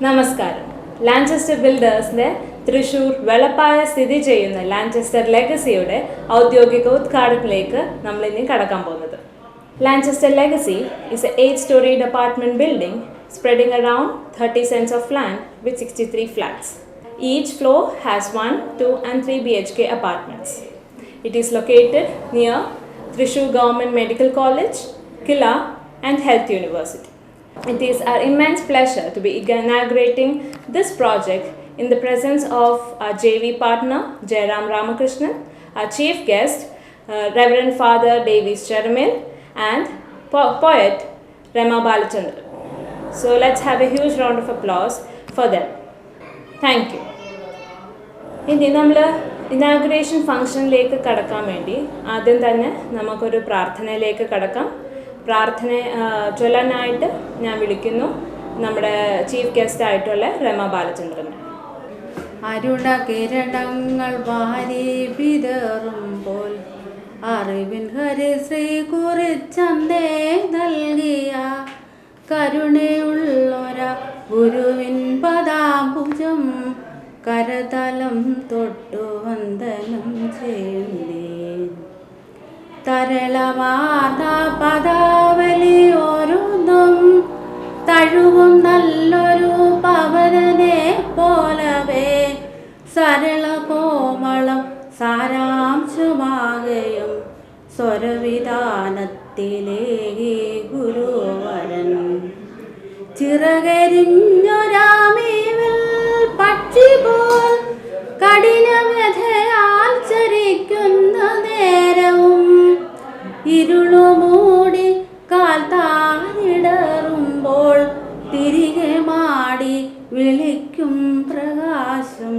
നമസ്കാരം. ലാഞ്ചസ്റ്റർ ബിൽഡേഴ്സിന്റെ തൃശൂർ വെളപ്പായ സ്ഥിതി ചെയ്യുന്ന ലാഞ്ചസ്റ്റർ ലെഗസിയുടെ ഔദ്യോഗിക ഉദ്ഘാടനത്തിലേക്ക് നമ്മൾ ഇനി കടക്കാൻ പോകുന്നത്. Lanchester Legacy is an 8-storied apartment building spreading around 30 cents of land with 63 flats. Each floor has 1, 2 and 3 BHK apartments. It is located near Thrissur Government Medical College, Killa and Health University. It is our immense pleasure to be inaugurating this project in the presence of our JV partner Jairam Ramakrishnan, our chief guest Reverend Father Davis Cheramil and poet Rema Balachandran. So let's have a huge round of applause for them. Thank you. ഇനി നമ്മൾ inauguration ഫംഗ്ഷനിലേക്ക് കടക്കാൻ വേണ്ടി ആദ്യം തന്നെ നമുക്കൊരു പ്രാർത്ഥനയിലേക്ക് കടക്കാം. പ്രാർത്ഥന ചൊല്ലാനായിട്ട് ഞാൻ വിളിക്കുന്നു നമ്മുടെ ചീഫ് ഗസ്റ്റ് ആയിട്ടുള്ള രമ ബാലചന്ദ്രനെ. അരുണകിരണങ്ങൾ വാരി വിതറുമ്പോൾ അറിവിൻ ഹരിശ്രീ കുറിച്ചന്തേ നൽകിയ കരുണയുള്ളൊര ഗുരുവിൻ പദാംബുജം കരതലം തൊട്ടു വന്ദനം ചെയ്യുന്നേ. തരളമാർന്ന പദാവലി ഓരോന്നും തഴുവും നല്ലൊരു പവനനെ പോലവേ സരള കോമളം സാരാംശമാകയും സ്വരവിധാനത്തിലേകി ഗുരുവരൻ ചിറകരിഞ്ഞൊരാമീവിൽ പക്ഷി പോൽ കഠിനവ്യഥയാൽ ചരിക്കുന്ന നേരവും ഇരുളുമൂടി കാൽ താനിടറുമ്പോൾ തിരികെ മാടി വിളിക്കും പ്രകാശം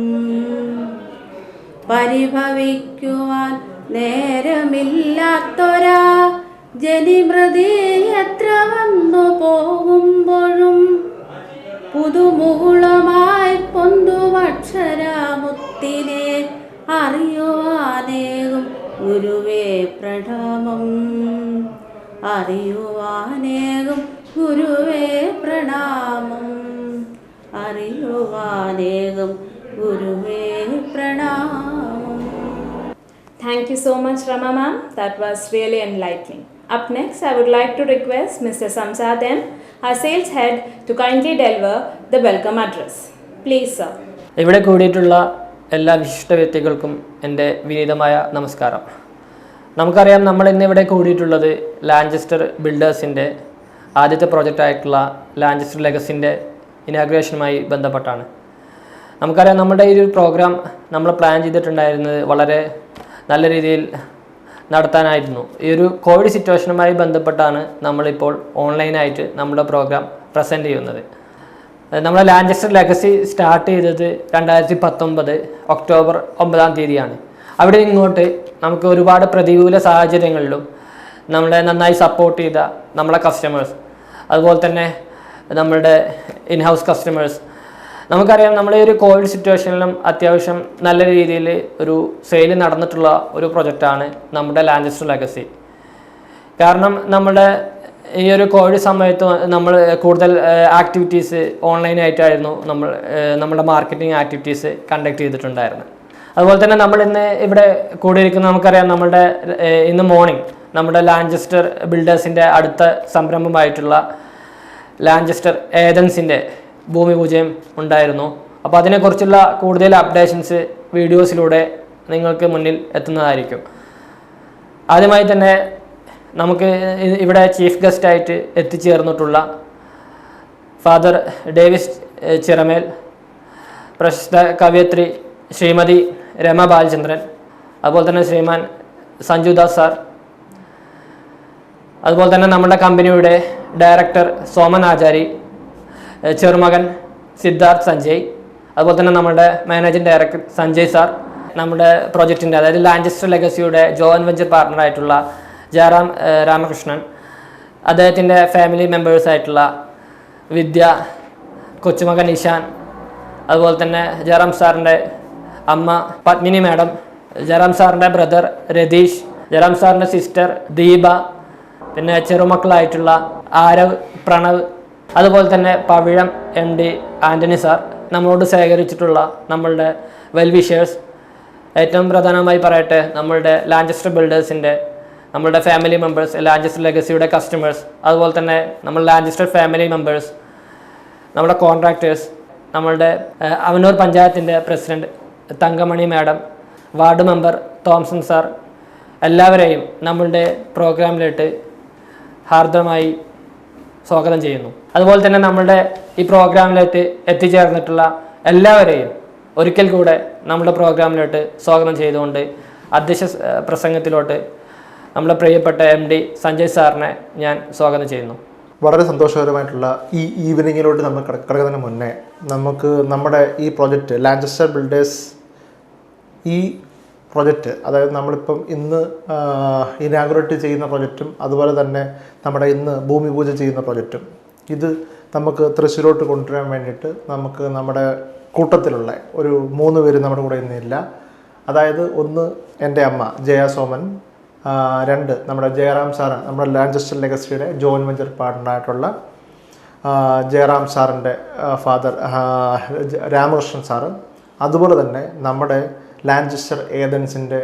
പരിഭവിക്കുവാൻ നേരമില്ലാത്തൊരാ ജനിമൃതി എത്ര വന്നു പോകുമ്പോഴും പുതുമുകുളമായി പൊന്തുമക്ഷരമുത്തിനെ അറിയുവാനേകും ഗുരുവേ പ്രണാമം അറിയുവാനേകും ഗുരുവേ പ്രണാമം അറിയുവാനേകും ഗുരുവേ പ്രണാമം. Thank you so much Rama ma'am, that was really enlightening. Up next I would like to request Mr. Samsad M, our sales head, to kindly deliver the welcome address. Please sir. ഇവിടെ കൂടിയിട്ടുള്ള എല്ലാ വിശിഷ്ട വ്യക്തികൾക്കും എൻ്റെ വിനീതമായ നമസ്കാരം. നമുക്കറിയാം നമ്മൾ ഇന്നിവിടെ കൂടിയിട്ടുള്ളത് ലാഞ്ചസ്റ്റർ ബിൽഡേഴ്സിൻ്റെ ആദ്യത്തെ പ്രോജക്റ്റായിട്ടുള്ള ലാഞ്ചസ്റ്റർ ലെഗസിൻ്റെ ഇനാഗ്രേഷനുമായി ബന്ധപ്പെട്ടാണ്. നമുക്കറിയാം നമ്മുടെ ഈ ഒരു പ്രോഗ്രാം നമ്മൾ പ്ലാൻ ചെയ്തിട്ടുണ്ടായിരുന്നത് വളരെ നല്ല രീതിയിൽ നടത്താനായിരുന്നു. ഈ ഒരു കോവിഡ് സിറ്റുവേഷനുമായി ബന്ധപ്പെട്ടാണ് നമ്മളിപ്പോൾ ഓൺലൈനായിട്ട് നമ്മുടെ പ്രോഗ്രാം പ്രസൻറ്റ് ചെയ്യുന്നത്. നമ്മുടെ ലാഞ്ചസ്റ്റർ ലെഗസി സ്റ്റാർട്ട് ചെയ്തത് 2019 ഒക്ടോബർ 9 അവിടെ ഇങ്ങോട്ട് നമുക്ക് ഒരുപാട് പ്രതികൂല സാഹചര്യങ്ങളിലും നമ്മളെ നന്നായി സപ്പോർട്ട് ചെയ്ത നമ്മളെ കസ്റ്റമേഴ്സ്, അതുപോലെ തന്നെ നമ്മളുടെ ഇൻഹൗസ് കസ്റ്റമേഴ്സ്, നമുക്കറിയാം നമ്മളെ ഒരു കോവിഡ് സിറ്റുവേഷനിലും അത്യാവശ്യം നല്ല രീതിയിൽ ഒരു സെയിൽ നടന്നിട്ടുള്ള ഒരു പ്രൊജക്റ്റാണ് നമ്മുടെ ലാഞ്ചസ്റ്റർ ലെഗസി. കാരണം നമ്മുടെ ഈ ഒരു കോവിഡ് സമയത്ത് നമ്മൾ കൂടുതൽ ആക്ടിവിറ്റീസ് ഓൺലൈനായിട്ടായിരുന്നു നമ്മുടെ മാർക്കറ്റിംഗ് ആക്ടിവിറ്റീസ് കണ്ടക്ട് ചെയ്തിട്ടുണ്ടായിരുന്നത്. അതുപോലെ തന്നെ നമ്മൾ ഇന്ന് ഇവിടെ കൂടിയിരിക്കുന്ന നമുക്കറിയാം നമ്മുടെ ഇന്ന് മോർണിംഗ് നമ്മുടെ ലാഞ്ചസ്റ്റർ ബിൽഡേഴ്സിൻ്റെ അടുത്ത സംരംഭമായിട്ടുള്ള ലാഞ്ചസ്റ്റർ ഏതൻസിൻ്റെ ഭൂമി പൂജയും ഉണ്ടായിരുന്നു. അപ്പോൾ അതിനെക്കുറിച്ചുള്ള കൂടുതൽ അപ്ഡേഷൻസ് വീഡിയോസിലൂടെ നിങ്ങൾക്ക് മുന്നിൽ എത്തുന്നതായിരിക്കും. ആദ്യമായി തന്നെ നമുക്ക് ഇവിടെ ചീഫ് ഗസ്റ്റായിട്ട് എത്തിച്ചേർന്നിട്ടുള്ള ഫാദർ ഡേവിസ് ചിറമേൽ, പ്രശസ്ത കവയത്രി ശ്രീമതി രമ ബാലചന്ദ്രൻ, അതുപോലെ തന്നെ ശ്രീമാൻ സഞ്ജുദാസ് സാർ, അതുപോലെ തന്നെ നമ്മുടെ കമ്പനിയുടെ ഡയറക്ടർ സോമൻ ആചാരി, ചെറുമകൻ സിദ്ധാർത്ഥ് സഞ്ജയ്, അതുപോലെ തന്നെ നമ്മുടെ മാനേജിംഗ് ഡയറക്ടർ സഞ്ജയ് സാർ, നമ്മുടെ പ്രോജക്റ്റിൻ്റെ അതായത് ലാഞ്ചസ്റ്റർ ലെഗസിയുടെ ജോയിൻറ്റ് വെഞ്ചർ പാർട്ണറായിട്ടുള്ള ജയറാം രാമകൃഷ്ണൻ, അദ്ദേഹത്തിൻ്റെ ഫാമിലി മെമ്പേഴ്സായിട്ടുള്ള വിദ്യ, കൊച്ചുമകൻ ഇഷാൻ, അതുപോലെ തന്നെ ജയറാം സാറിൻ്റെ അമ്മ പത്മിനി മാഡം, ജയറാം സാറിൻ്റെ ബ്രദർ രതീഷ്, ജയറാം സാറിൻ്റെ സിസ്റ്റർ ദീപ, പിന്നെ ചെറുമക്കളായിട്ടുള്ള ആരവ്, പ്രണവ്, അതുപോലെ തന്നെ പവിഴം MD ആൻ്റണി സാർ, നമ്മളോട് ശേഖരിച്ചിട്ടുള്ള നമ്മളുടെ വെൽവിഷേഴ്സ്, ഏറ്റവും പ്രധാനമായി പറയട്ടെ നമ്മളുടെ ലാഞ്ചസ്റ്റർ ബിൽഡേഴ്സിൻ്റെ നമ്മളുടെ ഫാമിലി മെമ്പേഴ്സ്, ലാഞ്ചസ്റ്റർ ലെഗസിയുടെ കസ്റ്റമേഴ്സ്, അതുപോലെ തന്നെ നമ്മൾ ലാഞ്ചസ്റ്റർ ഫാമിലി മെമ്പേഴ്സ്, നമ്മുടെ കോൺട്രാക്ടേഴ്സ്, നമ്മളുടെ അവനൂർ പഞ്ചായത്തിൻ്റെ president Thankamani madam, ward member Thomson sir, എല്ലാവരെയും നമ്മളുടെ പ്രോഗ്രാമിലിട്ട് ഹാർദമായി സ്വാഗതം ചെയ്യുന്നു. അതുപോലെ തന്നെ നമ്മളുടെ ഈ പ്രോഗ്രാമിലേക്ക് എത്തിച്ചേർന്നിട്ടുള്ള എല്ലാവരെയും ഒരിക്കൽ കൂടെ നമ്മുടെ പ്രോഗ്രാമിലോട്ട് സ്വാഗതം ചെയ്തുകൊണ്ട് അധ്യക്ഷ പ്രസംഗത്തിലോട്ട് നമ്മുടെ പ്രിയപ്പെട്ട MD സഞ്ജയ് സാറിനെ ഞാൻ സ്വാഗതം ചെയ്യുന്നു. വളരെ സന്തോഷകരമായിട്ടുള്ള ഈ ഈവനിങ്ങിലോട്ട് നമ്മൾ കിടക്കുന്നതിന് മുന്നേ നമുക്ക് നമ്മുടെ ഈ പ്രോജക്റ്റ് ലാഞ്ചസ്റ്റർ ബിൽഡേഴ്സ് ഈ പ്രൊജക്റ്റ്, അതായത് നമ്മളിപ്പം ഇന്ന് ഇനാഗുറേറ്റ് ചെയ്യുന്ന പ്രൊജക്റ്റും അതുപോലെ തന്നെ നമ്മുടെ ഇന്ന് ഭൂമി പൂജ ചെയ്യുന്ന പ്രൊജക്റ്റും, ഇത് നമുക്ക് തൃശ്ശൂരോട്ട് കൊണ്ടുവരാൻ വേണ്ടിയിട്ട് നമുക്ക് നമ്മുടെ കൂട്ടത്തിലുള്ള ഒരു 3 പേര് നമ്മുടെ കൂടെ ഇന്നില്ല. അതായത് ഒന്ന് എൻ്റെ അമ്മ ജയ സോമൻ, 2 നമ്മുടെ ജയറാം സാറ്, നമ്മുടെ ലാഞ്ചസ്റ്റർ ലെഗസിയുടെ ജോയിൻറ്റ് വെഞ്ചർ പാർട്ണറായിട്ടുള്ള ജയറാം സാറിൻ്റെ ഫാദർ രാമകൃഷ്ണൻ സാറ്, അതുപോലെ തന്നെ നമ്മുടെ ലാഞ്ചസ്റ്റർ ഏതൻസിൻ്റെ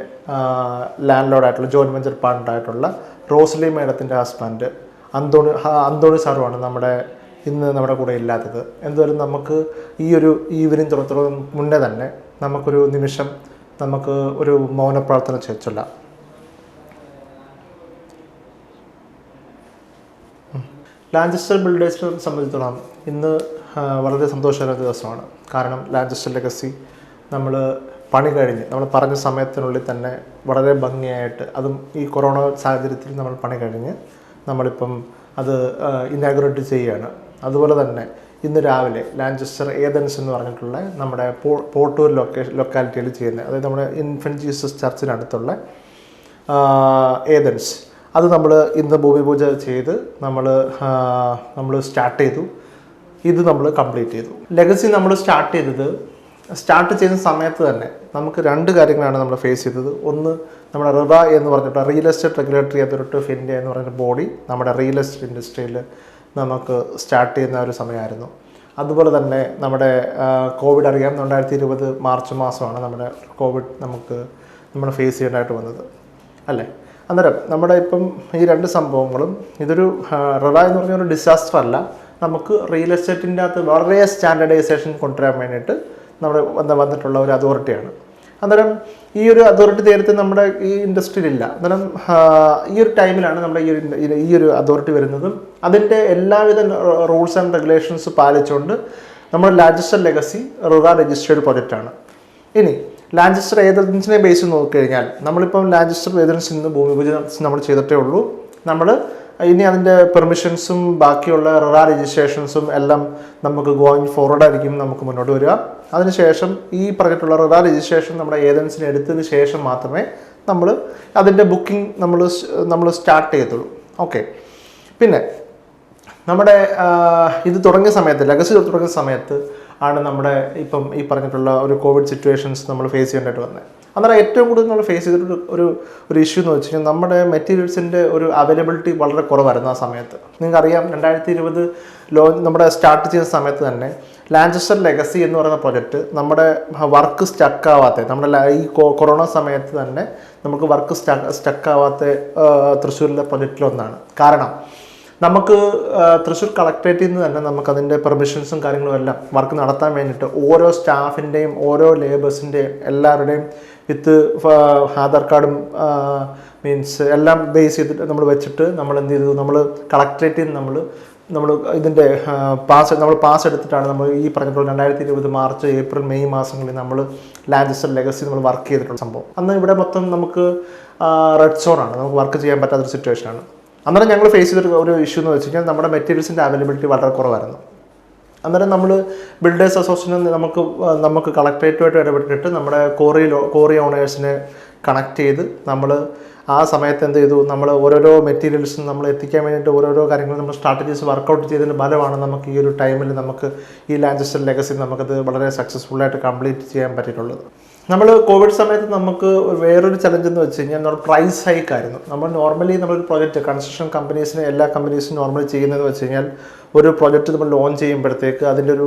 ലാൻഡ് ലോഡായിട്ടുള്ള ജോയിൻറ്റ് വെഞ്ചർ പാർട്ണറായിട്ടുള്ള റോസ്ലി മേഡത്തിൻ്റെ ഹസ്ബൻഡ് അന്തോണി സാറുമാണ് ഇന്ന് നമ്മുടെ കൂടെ ഇല്ലാത്തത്. എന്തായാലും നമുക്ക് ഈ ഒരു ഈവനിങ് തുറത്തും മുന്നേ തന്നെ നമുക്കൊരു നിമിഷം നമുക്ക് ഒരു മൗനപ്രാർത്ഥന ചൊല്ലാം. ലാഞ്ചസ്റ്റർ ബിൽഡേഴ്സിനെ സംബന്ധിച്ചിടത്തോളം ഇന്ന് വളരെ സന്തോഷകരമായ ദിവസമാണ്. കാരണം ലാഞ്ചസ്റ്റർ ലെഗസി നമ്മൾ പണി കഴിഞ്ഞ് നമ്മൾ പറഞ്ഞ സമയത്തിനുള്ളിൽ തന്നെ വളരെ ഭംഗിയായിട്ട്, അതും ഈ കൊറോണ സാഹചര്യത്തിൽ നമ്മൾ പണി കഴിഞ്ഞ് നമ്മളിപ്പം അത് ഇനാഗുറേറ്റ് ചെയ്യുകയാണ്. അതുപോലെ തന്നെ ഇന്ന് രാവിലെ ലാഞ്ചസ്റ്റർ ഏതൻസ് എന്ന് പറഞ്ഞിട്ടുള്ള നമ്മുടെ പോട്ടൂർ ലൊക്കാലിറ്റിയിൽ ചെയ്യുന്നത്, അതായത് നമ്മുടെ ഇൻഫൻറ്റ് ജീസസ് ചർച്ചിനടുത്തുള്ള ഏതൻസ്, അത് നമ്മൾ ഇന്ന് ഭൂമി പൂജ ചെയ്ത് നമ്മൾ സ്റ്റാർട്ട് ചെയ്തു. ഇത് നമ്മൾ കംപ്ലീറ്റ് ചെയ്തു. ലെഗസി നമ്മൾ സ്റ്റാർട്ട് ചെയ്യുന്ന സമയത്ത് തന്നെ നമുക്ക് 2 കാര്യങ്ങളാണ് നമ്മൾ ഫേസ് ചെയ്തത്. ഒന്ന്, നമ്മുടെ റിറ എന്ന് പറഞ്ഞിട്ട് real estate regulatory authority of India എന്ന് പറഞ്ഞിട്ട് ബോഡി നമ്മുടെ റിയൽ എസ്റ്റേറ്റ് ഇൻഡസ്ട്രിയിൽ നമുക്ക് സ്റ്റാർട്ട് ചെയ്യുന്ന ഒരു സമയമായിരുന്നു. അതുപോലെ തന്നെ നമ്മുടെ കോവിഡ് അറിയാം, 2020 മാർച്ച് മാസമാണ് നമ്മുടെ കോവിഡ് നമ്മൾ ഫേസ് ചെയ്യേണ്ടതായിട്ട് വന്നത് അല്ലേ. അന്നേരം നമ്മുടെ ഇപ്പം ഈ 2 സംഭവങ്ങളും, ഇതൊരു റിറ എന്ന് പറഞ്ഞൊരു ഡിസാസ്റ്റർ അല്ല, നമുക്ക് റിയൽ എസ്റ്റേറ്റിൻ്റെ അകത്ത് വളരെ സ്റ്റാൻഡേർഡൈസേഷൻ കൊണ്ടുവരാൻ വേണ്ടിയിട്ട് വന്നിട്ടുള്ള ഒരു അതോറിറ്റിയാണ്. അന്നേരം ഈ ഒരു അതോറിറ്റി നേരത്തെ നമ്മുടെ ഈ ഇൻഡസ്ട്രിയിലില്ല. അന്നേരം ഈ ഒരു ടൈമിലാണ് നമ്മുടെ ഈ ഒരു അതോറിറ്റി വരുന്നതും അതിൻ്റെ എല്ലാവിധ റൂൾസ് ആൻഡ് റെഗുലേഷൻസ് പാലിച്ചുകൊണ്ട് നമ്മുടെ ലാഞ്ചസ്റ്റർ ലെഗസി റിറ രജിസ്റ്റേർഡ് പ്രൊജക്റ്റാണ്. ഇനി ലാഞ്ചസ്റ്റർ ഏതൻസിനെ ബേസ് നോക്കിക്കഴിഞ്ഞാൽ നമ്മളിപ്പം ലാഞ്ചസ്റ്റർ ഏതൻസിൽ നിന്ന് ഭൂമി പൂജ നമ്മൾ ചെയ്തിട്ടേ ഉള്ളൂ. നമ്മൾ ഇനി അതിൻ്റെ പെർമിഷൻസും ബാക്കിയുള്ള റിറ രജിസ്ട്രേഷൻസും എല്ലാം നമുക്ക് ഗോയിങ് ഫോർവേഡ് ആയിരിക്കും നമുക്ക് മുന്നോട്ട് വരിക. അതിനുശേഷം ഈ പറഞ്ഞിട്ടുള്ള റിറ രജിസ്ട്രേഷൻ നമ്മുടെ ഏതൻസിന് എടുത്തതിന് ശേഷം മാത്രമേ നമ്മൾ അതിൻ്റെ ബുക്കിംഗ് നമ്മൾ സ്റ്റാർട്ട് ചെയ്യത്തുള്ളൂ. ഓക്കെ. പിന്നെ നമ്മുടെ ഇത് തുടങ്ങിയ സമയത്ത്, ലെഗസി തുടങ്ങിയ സമയത്ത് ആണ് നമ്മുടെ ഇപ്പം ഈ പറഞ്ഞിട്ടുള്ള ഒരു കോവിഡ് സിറ്റുവേഷൻസ് നമ്മൾ ഫേസ് ചെയ്യേണ്ടതായിട്ട് വന്നത്. അന്നേരം ഏറ്റവും കൂടുതൽ നമ്മൾ ഫേസ് ചെയ്തിട്ട് ഒരു ഇഷ്യൂ എന്ന് വെച്ച് കഴിഞ്ഞാൽ നമ്മുടെ മെറ്റീരിയൽസിൻ്റെ ഒരു അവൈലബിലിറ്റി വളരെ കുറവായിരുന്നു ആ സമയത്ത്. നിങ്ങൾക്കറിയാം 2020 നമ്മുടെ സ്റ്റാർട്ട് ചെയ്യുന്ന സമയത്ത് തന്നെ ലാഞ്ചസ്റ്റർ ലെഗസി എന്ന് പറയുന്ന പ്രൊജക്റ്റ് നമ്മുടെ വർക്ക് സ്റ്റക്കാവാത്ത, നമ്മുടെ ഈ കൊറോണ സമയത്ത് തന്നെ നമുക്ക് വർക്ക് സ്റ്റക്കാവാത്ത തൃശ്ശൂരിലെ പ്രൊജക്റ്റിലൊന്നാണ്. കാരണം നമുക്ക് തൃശ്ശൂർ കളക്ട്രേറ്റിൽ നിന്ന് തന്നെ നമുക്കതിൻ്റെ പെർമിഷൻസും കാര്യങ്ങളും എല്ലാം വർക്ക് നടത്താൻ വേണ്ടിയിട്ട് ഓരോ സ്റ്റാഫിൻ്റെയും ഓരോ ലേബേഴ്സിൻ്റെയും എല്ലാവരുടെയും വിത്ത് ആധാർ കാർഡും മീൻസ് എല്ലാം ബേസ് ചെയ്തിട്ട് നമ്മൾ വെച്ചിട്ട് നമ്മൾ എന്ത് ചെയ്തു, നമ്മൾ കളക്ട്രേറ്റിൽ നിന്ന് നമ്മൾ ഇതിൻ്റെ പാസ് എടുത്തിട്ടാണ് നമ്മൾ ഈ പറഞ്ഞിട്ടുള്ള 2020 മാർച്ച് ഏപ്രിൽ മെയ് മാസങ്ങളിൽ നമ്മൾ ലാഞ്ചസ്റ്റർ ലെഗസി നമ്മൾ വർക്ക് ചെയ്തിട്ടുള്ള സംഭവം. അന്ന് ഇവിടെ മൊത്തം നമുക്ക് റെഡ് സോണാണ്, നമുക്ക് വർക്ക് ചെയ്യാൻ പറ്റാത്തൊരു സിറ്റുവേഷനാണ്. അന്നേരം ഞങ്ങൾ ഫേസ് ചെയ്തിട്ട് ഒരു ഇഷ്യൂ എന്ന് വെച്ച് കഴിഞ്ഞാൽ നമ്മുടെ മെറ്റീരിയൽസിൻ്റെ അവൈലബിലിറ്റി വളരെ കുറവായിരുന്നു. അന്നേരം നമ്മൾ ബിൽഡേഴ്സ് അസോസിയേഷൻ നമുക്ക് കളക്ട്രേറ്റുമായിട്ട് ഇടപെട്ടിട്ട് നമ്മുടെ കോറി ഓണേഴ്സിനെ കണക്ട് ചെയ്ത് നമ്മൾ ആ സമയത്ത് എന്ത് ചെയ്തു, നമ്മൾ ഓരോരോ മെറ്റീരിയൽസും നമ്മൾ എത്തിക്കാൻ വേണ്ടിയിട്ട് ഓരോരോ കാര്യങ്ങൾ നമ്മൾ സ്ട്രാറ്റജീസ് വർക്കൗട്ട് ചെയ്തതിൻ്റെ ഫലമാണ് നമുക്ക് ഈ ഒരു ടൈമിൽ നമുക്ക് ഈ ലാഞ്ചസ്റ്റർ ലെഗസി നമുക്കത് വളരെ സക്സസ്ഫുള്ളായിട്ട് കംപ്ലീറ്റ് ചെയ്യാൻ പറ്റിയിട്ടുള്ളത്. നമ്മൾ കോവിഡ് സമയത്ത് നമുക്ക് വേറൊരു ചലഞ്ച് എന്ന് വെച്ച് കഴിഞ്ഞാൽ നമ്മുടെ പ്രൈസ് ഹൈക്ക് ആയിരുന്നു. നമ്മൾ നോർമലി നമ്മളൊരു പ്രോജക്റ്റ് കൺസ്ട്രക്ഷൻ കമ്പനീസിന് എല്ലാ കമ്പനീസും നോർമലി ചെയ്യുന്നതെന്ന് വെച്ച് കഴിഞ്ഞാൽ ഒരു പ്രോജക്റ്റ് നമ്മൾ ലോഞ്ച് ചെയ്യുമ്പോഴത്തേക്ക് അതിൻ്റെ ഒരു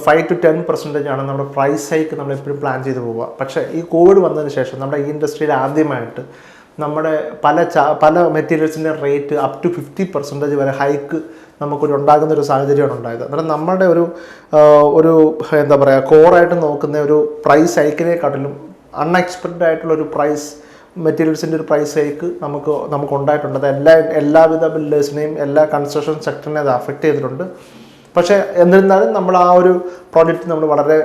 5 to 10% ആണ് നമ്മുടെ പ്രൈസ് ഹൈക്ക് നമ്മൾ എപ്പോഴും പ്ലാൻ ചെയ്ത് പോവുക. പക്ഷേ ഈ കോവിഡ് വന്നതിന് ശേഷം നമ്മുടെ ഈ ഇൻഡസ്ട്രിയിൽ ആദ്യമായിട്ട് നമ്മുടെ പല മെറ്റീരിയൽസിൻ്റെ റേറ്റ് അപ് ടു 50% വരെ ഹൈക്ക് നമുക്കൊരു ഉണ്ടാകുന്നൊരു സാഹചര്യമാണ് ഉണ്ടായത്. അന്നേരം നമ്മുടെ ഒരു എന്താ പറയുക കോറായിട്ട് നോക്കുന്ന ഒരു പ്രൈസ് ഹൈക്കിനെക്കാട്ടിലും അൺഎക്സ്പെക്റ്റഡ് ആയിട്ടുള്ളൊരു മെറ്റീരിയൽസിൻ്റെ ഒരു പ്രൈസ് ഹൈക്ക് നമുക്ക് ഉണ്ടായിട്ടുണ്ട്. അത് എല്ലാവിധ ബിൽഡേഴ്സിനെയും എല്ലാ കൺസ്ട്രക്ഷൻ സെക്ടറിനെ അത് അഫക്റ്റ് ചെയ്തിട്ടുണ്ട്. പക്ഷേ എന്നിരുന്നാലും നമ്മൾ ആ ഒരു പ്രോജക്റ്റ് നമ്മൾ വളരെ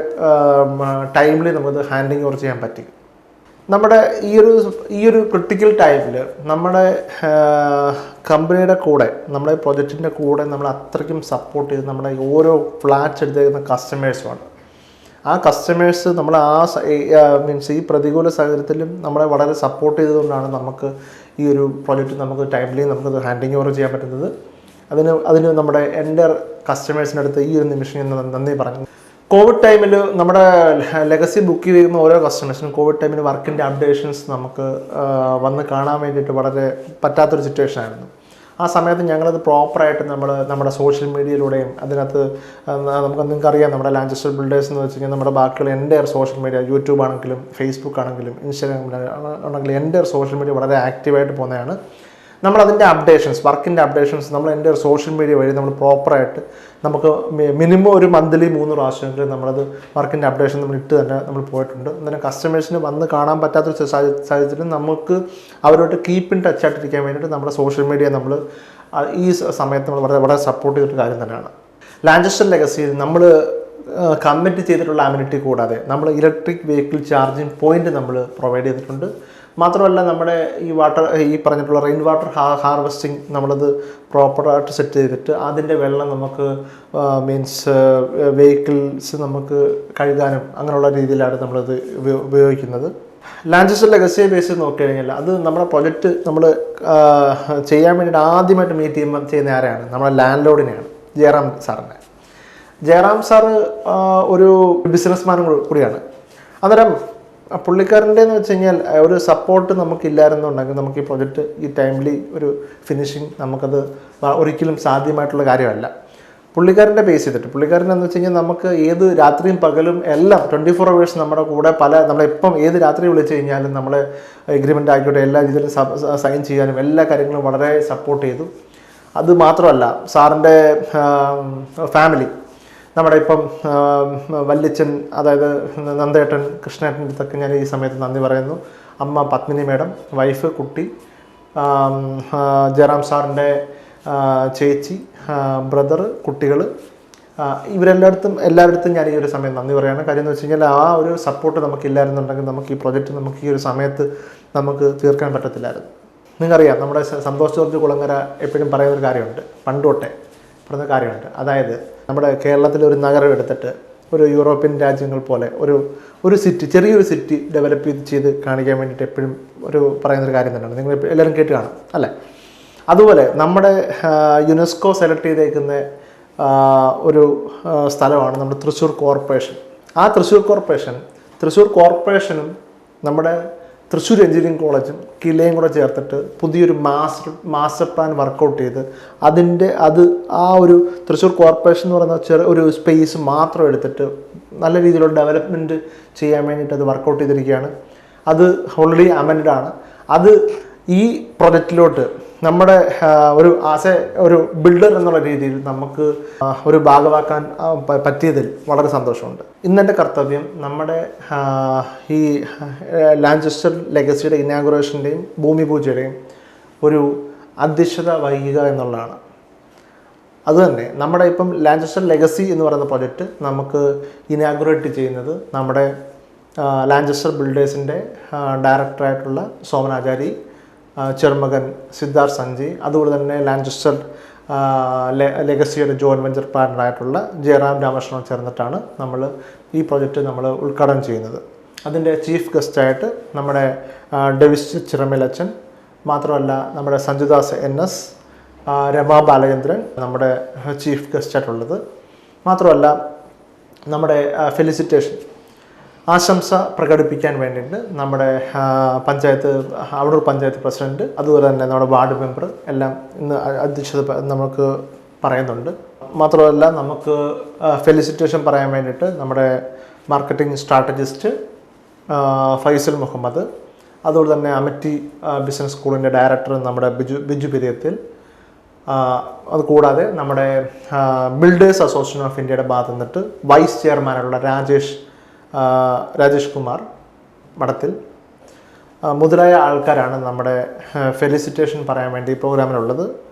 ടൈംലി നമുക്കത് ഹാൻഡിങ് ഓവർ ചെയ്യാൻ പറ്റി. നമ്മുടെ ഈ ഒരു ക്രിട്ടിക്കൽ ടൈമിൽ നമ്മുടെ കമ്പനിയുടെ കൂടെ നമ്മുടെ പ്രോജക്റ്റിൻ്റെ കൂടെ നമ്മൾ അത്രയ്ക്കും സപ്പോർട്ട് ചെയ്ത് നമ്മുടെ ഓരോ ഫ്ലാറ്റ്സ് എടുത്തേക്കുന്ന കസ്റ്റമേഴ്സുമാണ്. ആ കസ്റ്റമേഴ്സ് നമ്മൾ മീൻസ് ഈ പ്രതികൂല സാഹചര്യത്തിലും നമ്മളെ വളരെ സപ്പോർട്ട് ചെയ്തുകൊണ്ടാണ് നമുക്ക് ഈ ഒരു പ്രോജക്റ്റ് നമുക്ക് ടൈംലി നമുക്കത് ഹാൻഡിങ് ഓവർ ചെയ്യാൻ പറ്റുന്നത്. അതിന് നമ്മുടെ എൻ്റെ കസ്റ്റമേഴ്സിൻ്റെ അടുത്ത് ഈ ഒരു നിമിഷം ഞാൻ നന്ദി പറഞ്ഞു. കോവിഡ് ടൈമിൽ നമ്മുടെ ലെഗസി ബുക്ക് ചെയ്യുന്ന ഓരോ കസ്റ്റമേഴ്സിനും കോവിഡ് ടൈമിൽ വർക്കിൻ്റെ അപ്ഡേഷൻസ് നമുക്ക് വന്ന് കാണാൻ വേണ്ടിയിട്ട് വളരെ പറ്റാത്തൊരു സിറ്റുവേഷൻ ആയിരുന്നു. ആ സമയത്ത് ഞങ്ങളത് പ്രോപ്പറായിട്ട് നമ്മുടെ സോഷ്യൽ മീഡിയയിലൂടെയും അതിനകത്ത് നിങ്ങൾക്കറിയാം നമ്മുടെ ലാഞ്ചസ്റ്റർ ബിൽഡേഴ്സ് എന്ന് വെച്ച് കഴിഞ്ഞാൽ നമ്മുടെ ബാക്കിയുള്ള എൻ്റെ സോഷ്യൽ മീഡിയ യൂട്യൂബ് ആണെങ്കിലും ഫേസ്ബുക്ക് ആണെങ്കിലും ഇൻസ്റ്റാഗ്രാം ആണെങ്കിലും എൻ്റെ സോഷ്യൽ മീഡിയ വളരെ ആക്റ്റീവായിട്ട് പോകുന്നതാണ്. നമ്മളതിൻ്റെ അപ്ഡേഷൻസ് വർക്കിൻ്റെ അപ്ഡേഷൻസ് നമ്മൾ എൻ്റെ സോഷ്യൽ മീഡിയ വഴി നമ്മൾ പ്രോപ്പറായിട്ട് നമുക്ക് മിനിമം ഒരു മന്ത്ലി 3 പ്രാവശ്യമെങ്കിലും നമ്മളത് വർക്കിൻ്റെ അപ്ഡേഷൻ നമ്മൾ ഇട്ട് തന്നെ നമ്മൾ പോയിട്ടുണ്ട്. അന്നേരം കസ്റ്റമേഴ്സിന് വന്ന് കാണാൻ പറ്റാത്തൊരു സാഹചര്യത്തിൽ നമുക്ക് അവരോട്ട് കീപ്പ് ഇൻ ടച്ച് ആയിട്ടിരിക്കാൻ വേണ്ടിയിട്ട് നമ്മുടെ സോഷ്യൽ മീഡിയ നമ്മൾ ഈ സമയത്ത് നമ്മൾ വളരെ സപ്പോർട്ട് ചെയ്തിട്ടൊരു കാര്യം തന്നെയാണ്. ലാഞ്ചസ്റ്റർ ലെഗസിയിൽ നമ്മൾ കമ്മിറ്റ് ചെയ്തിട്ടുള്ള അമ്യൂണിറ്റി കൂടാതെ നമ്മൾ ഇലക്ട്രിക് വെഹിക്കിൾ ചാർജിങ് പോയിന്റ് നമ്മൾ പ്രൊവൈഡ് ചെയ്തിട്ടുണ്ട്. മാത്രമല്ല നമ്മുടെ ഈ പറഞ്ഞിട്ടുള്ള റെയിൻ വാട്ടർ ഹാർവെസ്റ്റിംഗ് നമ്മളത് പ്രോപ്പറായിട്ട് സെറ്റ് ചെയ്തിട്ട് അതിൻ്റെ വെള്ളം നമുക്ക് വെഹിക്കിൾസ് നമുക്ക് കഴുകാനും അങ്ങനെയുള്ള രീതിയിലാണ് നമ്മളത് ഉപയോഗിക്കുന്നത്. ലാഞ്ചസ്റ്റർ ലെഗസിയെ ബേസ് ചെയ്ത് നോക്കിക്കഴിഞ്ഞാൽ അത് നമ്മുടെ പ്രൊജക്റ്റ് നമ്മൾ ചെയ്യാൻ വേണ്ടിയിട്ട് ആദ്യമായിട്ട് മീറ്റ് ചെയ്യുന്ന ആരെയാണ്? നമ്മുടെ ലാൻഡ് ലോഡിനെയാണ്, ജയറാം സാറിനെ. ജയറാം സാറ് ഒരു ബിസിനസ്മാനും കൂടിയാണ്. അന്നേരം പുള്ളിക്കാരൻ്റെ എന്ന് വെച്ച് കഴിഞ്ഞാൽ ഒരു സപ്പോർട്ട് നമുക്കില്ലായിരുന്നുണ്ടെങ്കിൽ നമുക്ക് ഈ പ്രൊജക്റ്റ് ഈ ടൈംലി ഒരു ഫിനിഷിങ് നമുക്കത് ഒരിക്കലും സാധ്യമായിട്ടുള്ള കാര്യമല്ല. പുള്ളിക്കാരൻ്റെ ബേസ് ചെയ്തിട്ട് പുള്ളിക്കാരൻ എന്ന് വെച്ച് കഴിഞ്ഞാൽ നമുക്ക് ഏത് രാത്രിയും പകലും എല്ലാം 24 hours നമ്മുടെ കൂടെ നമ്മളിപ്പം ഏത് രാത്രി വിളിച്ചു കഴിഞ്ഞാലും നമ്മളെ എഗ്രിമെൻ്റ് ആയിക്കോട്ടെ എല്ലാ രീതിയിലും സൈൻ ചെയ്യാനും എല്ലാ കാര്യങ്ങളും വളരെ സപ്പോർട്ട് ചെയ്തു. അത് മാത്രമല്ല സാറിൻ്റെ ഫാമിലി നമ്മുടെ ഇപ്പം വല്യച്ഛൻ അതായത് നന്ദേട്ടൻ കൃഷ്ണേട്ടൻ്റെ അടുത്തൊക്കെ ഞാൻ ഈ സമയത്ത് നന്ദി പറയുന്നു. അമ്മ പത്മിനി മേഡം, വൈഫ്, കുട്ടി, ജയറാം സാറിൻ്റെ ചേച്ചി, ബ്രദർ, കുട്ടികൾ, എല്ലായിടത്തും ഞാൻ ഈ ഒരു സമയം നന്ദി പറയുകയാണ്. കാര്യം എന്ന് വെച്ച് കഴിഞ്ഞാൽ ആ ഒരു സപ്പോർട്ട് നമുക്കില്ലായിരുന്നുണ്ടെങ്കിൽ നമുക്ക് ഈ പ്രൊജക്റ്റ് നമുക്ക് ഈ ഒരു സമയത്ത് നമുക്ക് തീർക്കാൻ പറ്റത്തില്ലായിരുന്നു. നിങ്ങൾക്കറിയാം നമ്മുടെ സന്തോഷ് ജോർജ് കുളങ്ങര എപ്പോഴും പറയുന്നൊരു കാര്യമുണ്ട്, പണ്ടോട്ടെ പറയുന്ന കാര്യമുണ്ട്. അതായത് നമ്മുടെ കേരളത്തിലെ ഒരു നഗരം എടുത്തിട്ട് ഒരു യൂറോപ്യൻ രാജ്യങ്ങൾ പോലെ ഒരു സിറ്റി, ചെറിയൊരു സിറ്റി ഡെവലപ്പ് ചെയ്ത് കാണിക്കാൻ വേണ്ടിയിട്ട് എപ്പോഴും പറയുന്നൊരു കാര്യം തന്നെയാണ്. നിങ്ങൾ എല്ലാവരും കേട്ട് കാണും അല്ലേ? അതുപോലെ നമ്മുടെ യുനെസ്കോ സെലക്ട് ചെയ്തേക്കുന്ന ഒരു സ്ഥലമാണ് നമ്മുടെ തൃശ്ശൂർ കോർപ്പറേഷൻ. ആ തൃശ്ശൂർ കോർപ്പറേഷനും നമ്മുടെ തൃശ്ശൂർ എഞ്ചിനീയറിംഗ് കോളേജും കിലയും കൂടെ ചേർത്തിട്ട് പുതിയൊരു മാസ്റ്റർ പ്ലാൻ വർക്കൗട്ട് ചെയ്ത് ആ ഒരു തൃശ്ശൂർ കോർപ്പറേഷൻ എന്ന് പറയുന്ന ഒരു സ്പേസ് മാത്രം എടുത്തിട്ട് നല്ല രീതിയിലുള്ള ഡെവലപ്മെൻറ്റ് ചെയ്യാൻ വേണ്ടിയിട്ട് അത് വർക്കൗട്ട് ചെയ്തിരിക്കുകയാണ്. അത് ഓൾറെഡി അമെൻഡ് ആണ്. അത് ഈ പ്രൊജക്റ്റിലോട്ട് നമ്മുടെ ഒരു ബിൽഡർ എന്നുള്ള രീതിയിൽ നമുക്ക് ഒരു ഭാഗമാക്കാൻ പറ്റിയതിൽ വളരെ സന്തോഷമുണ്ട്. ഇന്നെൻ്റെ കർത്തവ്യം നമ്മുടെ ഈ ലാഞ്ചസ്റ്റർ ലെഗസിയുടെ ഇനാഗുറേഷൻ്റെയും ഭൂമി പൂജയുടെയും ഒരു അധ്യക്ഷത വഹിക്കുക എന്നുള്ളതാണ്. അതുതന്നെ നമ്മുടെ ഇപ്പം ലാഞ്ചസ്റ്റർ ലെഗസി എന്ന് പറയുന്ന പ്രൊജക്റ്റ് നമുക്ക് ഇനാഗുറേറ്റ് ചെയ്യുന്നത് നമ്മുടെ ലാഞ്ചസ്റ്റർ ബിൽഡേഴ്സിൻ്റെ ഡയറക്ടറായിട്ടുള്ള സോമനാചാരി, ചെറുമകൻ സിദ്ധാർത്ഥ് സഞ്ജയ്, അതുപോലെ തന്നെ ലാഞ്ചസ്റ്റർ ലെഗസിയുടെ ജോയിൻറ്റ് വെഞ്ചർ പാർട്ണറായിട്ടുള്ള ജയറാം രാമകൃഷ്ണൻ ചേർന്നിട്ടാണ് നമ്മൾ ഈ പ്രൊജക്റ്റ് നമ്മൾ ഉദ്ഘാടനം ചെയ്യുന്നത്. അതിൻ്റെ ചീഫ് ഗസ്റ്റായിട്ട് നമ്മുടെ ഡെവിസ് ചിറമേലച്ചൻ, മാത്രമല്ല നമ്മുടെ സഞ്ജുദാസ് NS, രമാ ബാലചന്ദ്രൻ നമ്മുടെ ചീഫ് ഗസ്റ്റായിട്ടുള്ളത്. മാത്രമല്ല നമ്മുടെ ഫെലിസിറ്റേഷൻ ആശംസ പ്രകടിപ്പിക്കാൻ വേണ്ടിയിട്ട് നമ്മുടെ അവിടൂർ പഞ്ചായത്ത് പ്രസിഡൻറ്റ്, അതുപോലെ തന്നെ നമ്മുടെ വാർഡ് മെമ്പർ എല്ലാം ഇന്ന് അധ്യക്ഷത നമുക്ക് പറയുന്നുണ്ട്. മാത്രമല്ല നമുക്ക് ഫെലിസിറ്റേഷൻ പറയാൻ വേണ്ടിയിട്ട് നമ്മുടെ മാർക്കറ്റിംഗ് സ്ട്രാറ്റജിസ്റ്റ് ഫൈസൽ മുഹമ്മദ്, അതുപോലെ തന്നെ അമറ്റി ബിസിനസ് സ്കൂളിൻ്റെ ഡയറക്ടർ നമ്മുടെ ബിജു പെരിയത്തിൽ, അതുകൂടാതെ നമ്മുടെ ബിൽഡേഴ്സ് അസോസിയേഷൻ ഓഫ് ഇന്ത്യയുടെ ഭാഗത്തു നിന്നിട്ട് വൈസ് ചെയർമാനുള്ള രാജേഷ് കുമാർ മഠത്തിൽ മുതലായ ആൾക്കാരാണ് നമ്മുടെ ഫെലിസിറ്റേഷൻ പറയാൻ വേണ്ടി ഈ പ്രോഗ്രാമിലുള്ളത്.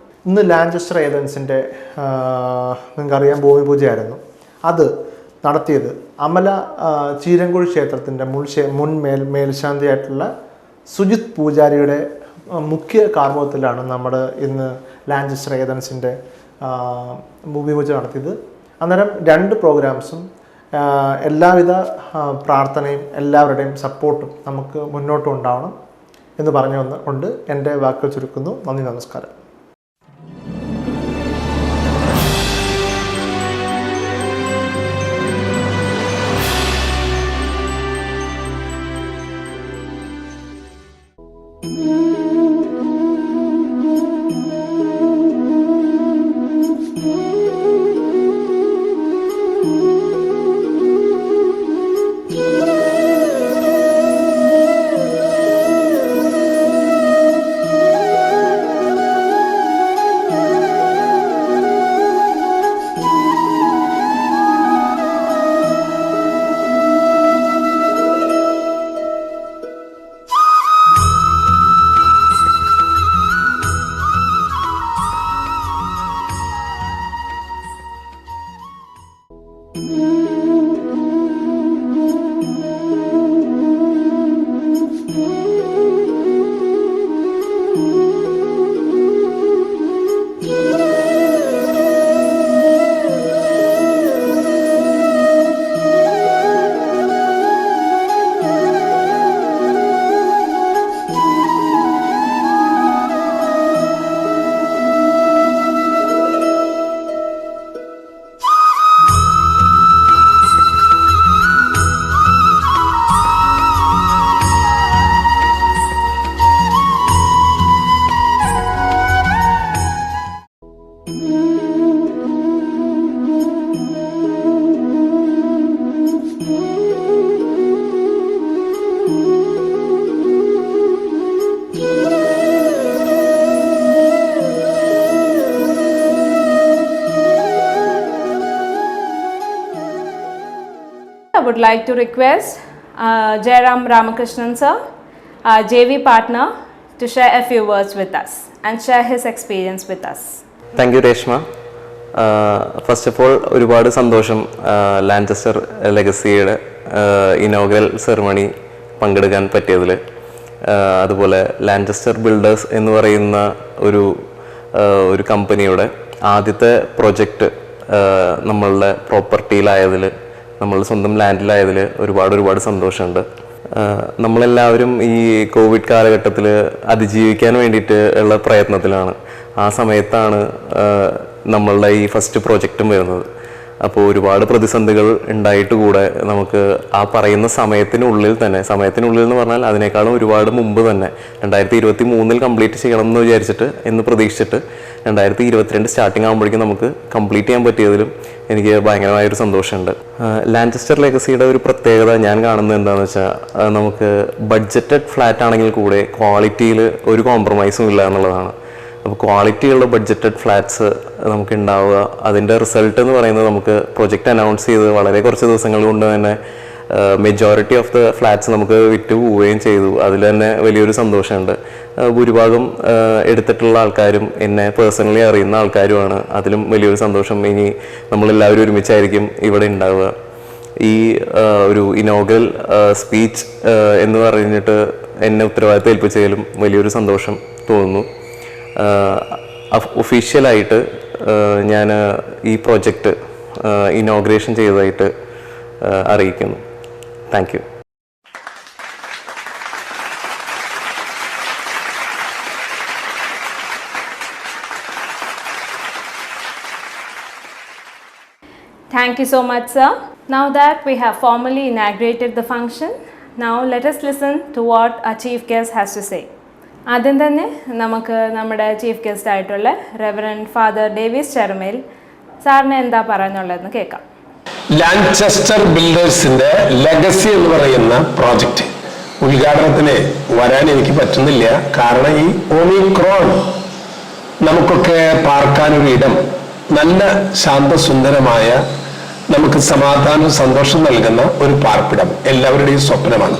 ഇന്ന് ലാഞ്ചസ്റ്റർ ഏതൻസിൻ്റെ നിങ്ങൾക്കറിയാം ഭൂമി പൂജയായിരുന്നു. അത് നടത്തിയത് അമല ചീരങ്കുഴി ക്ഷേത്രത്തിൻ്റെ മുൻ മേൽശാന്തിയായിട്ടുള്ള സുജിത് പൂജാരിയുടെ മുഖ്യ കാർമ്മത്തിലാണ് നമ്മൾ ഇന്ന് ലാഞ്ചസ്റ്റർ ഏതൻസിൻ്റെ ഭൂമി പൂജ നടത്തിയത്. അന്നേരം 2 പ്രോഗ്രാംസും എല്ലാവിധ പ്രാർത്ഥനയും എല്ലാവരുടെയും സപ്പോർട്ടും നമുക്ക് മുന്നോട്ട് ഉണ്ടാവണം എന്ന് പറഞ്ഞുകൊണ്ട് എൻ്റെ വാക്കുകൾ ചുരുക്കുന്നു. നന്ദി, നമസ്കാരം. I would like to request Jairam Ramakrishnan sir, our JV partner, to share a few words with us and share his experience with us. Thank you, Reshma. First of all, ഒരുപാട് സന്തോഷം ലാഞ്ചസ്റ്റർ ലെഗസിയുടെ ഇനോഗ്രൽ സെറിമണി പങ്കെടുക്കാൻ പറ്റിയതിൽ. അതുപോലെ ലാഞ്ചസ്റ്റർ builders എന്ന് പറയുന്ന ഒരു കമ്പനിയുടെ ആദ്യത്തെ പ്രൊജക്റ്റ് നമ്മളുടെ പ്രോപ്പർട്ടിയിലായതിൽ, നമ്മളുടെ സ്വന്തം ലാൻഡിലായതിൽ ഒരുപാട് സന്തോഷമുണ്ട്. നമ്മളെല്ലാവരും ഈ കോവിഡ് കാലഘട്ടത്തിൽ അതിജീവിക്കാൻ വേണ്ടിയിട്ട് ഉള്ള പ്രയത്നത്തിലാണ്. ആ സമയത്താണ് നമ്മളുടെ ഈ ഫസ്റ്റ് പ്രോജക്റ്റും വരുന്നത്. അപ്പോൾ ഒരുപാട് പ്രതിസന്ധികൾ ഉണ്ടായിട്ട് കൂടെ നമുക്ക് ആ പറയുന്ന സമയത്തിനുള്ളിൽ എന്ന് പറഞ്ഞാൽ അതിനേക്കാളും ഒരുപാട് മുമ്പ് തന്നെ 2023 കംപ്ലീറ്റ് ചെയ്യണം എന്ന് വിചാരിച്ചിട്ട് പ്രതീക്ഷിച്ചിട്ട് 2022 സ്റ്റാർട്ടിങ് ആകുമ്പോഴേക്കും നമുക്ക് കംപ്ലീറ്റ് ചെയ്യാൻ പറ്റിയതിലും എനിക്ക് ഭയങ്കരമായൊരു സന്തോഷമുണ്ട്. ലാഞ്ചസ്റ്റർ ലെഗസിയുടെ ഒരു പ്രത്യേകത ഞാൻ കാണുന്നത് എന്താണെന്ന് വെച്ചാൽ, നമുക്ക് ബഡ്ജറ്റഡ് ഫ്ലാറ്റ് ആണെങ്കിൽ കൂടെ ക്വാളിറ്റിയിൽ ഒരു കോംപ്രമൈസും ഇല്ല എന്നുള്ളതാണ്. അപ്പോൾ ക്വാളിറ്റിയുള്ള ബഡ്ജറ്റഡ് ഫ്ലാറ്റ്സ് നമുക്ക് ഉണ്ടാവുക, അതിൻ്റെ റിസൾട്ട് എന്ന് പറയുന്നത് നമുക്ക് പ്രൊജക്റ്റ് അനൗൺസ് ചെയ്ത് വളരെ കുറച്ച് ദിവസങ്ങൾ കൊണ്ട് തന്നെ മെജോറിറ്റി ഓഫ് ദ ഫ്ലാറ്റ്സ് നമുക്ക് വിറ്റ് പോവുകയും ചെയ്തു. അതിൽ തന്നെ വലിയൊരു സന്തോഷമുണ്ട്. ഭൂരിഭാഗം എടുത്തിട്ടുള്ള ആൾക്കാരും എന്നെ പേഴ്സണലി അറിയുന്ന ആൾക്കാരുമാണ്. അതിലും വലിയൊരു സന്തോഷം. ഇനി നമ്മളെല്ലാവരും ഒരുമിച്ചായിരിക്കും ഇവിടെ ഉണ്ടാവുക. ഈ ഒരു ഇനോഗ്രൽ സ്പീച്ച് എന്ന് പറഞ്ഞിട്ട് എന്നെ ഉത്തരവാദിത്തം ഏൽപ്പിച്ചതിലും വലിയൊരു സന്തോഷം തോന്നുന്നു. ഒഫീഷ്യലായിട്ട് ഞാൻ ഈ പ്രോജക്റ്റ് ഇനോഗ്രേഷൻ ചെയ്തതായിട്ട് അറിയിക്കുന്നു. Thank you. Thank you so much, sir. Now that we have formally inaugurated the function, now let us listen to what our chief guest has to say. ആദ്യം തന്നെ നമുക്ക് നമ്മുടെ ചീഫ് ഗസ്റ്റ് ആയിട്ടുള്ള Reverend father Davis Cherumel സാറിന് എന്താ പറയുന്നുള്ളതെന്ന് കേൾക്കാം. ലാൻചെസ്റ്റർ ബിൽഡേഴ്സിന്റെ legacy എന്ന് പറയുന്ന പ്രോജക്റ്റ് ഉദ്ഘാടനത്തിന് വരാൻ എനിക്ക് പറ്റുന്നില്ല. കാരണം ഈ ഒമിക്രോൺ നമുക്കൊക്കെ പാർക്കാനൊരു ഇടം, നല്ല ശാന്തസുന്ദരമായ നമുക്ക് സമാധാനം സന്തോഷം നൽകുന്ന ഒരു പാർപ്പിടം എല്ലാവരുടെയും സ്വപ്നമാണ്.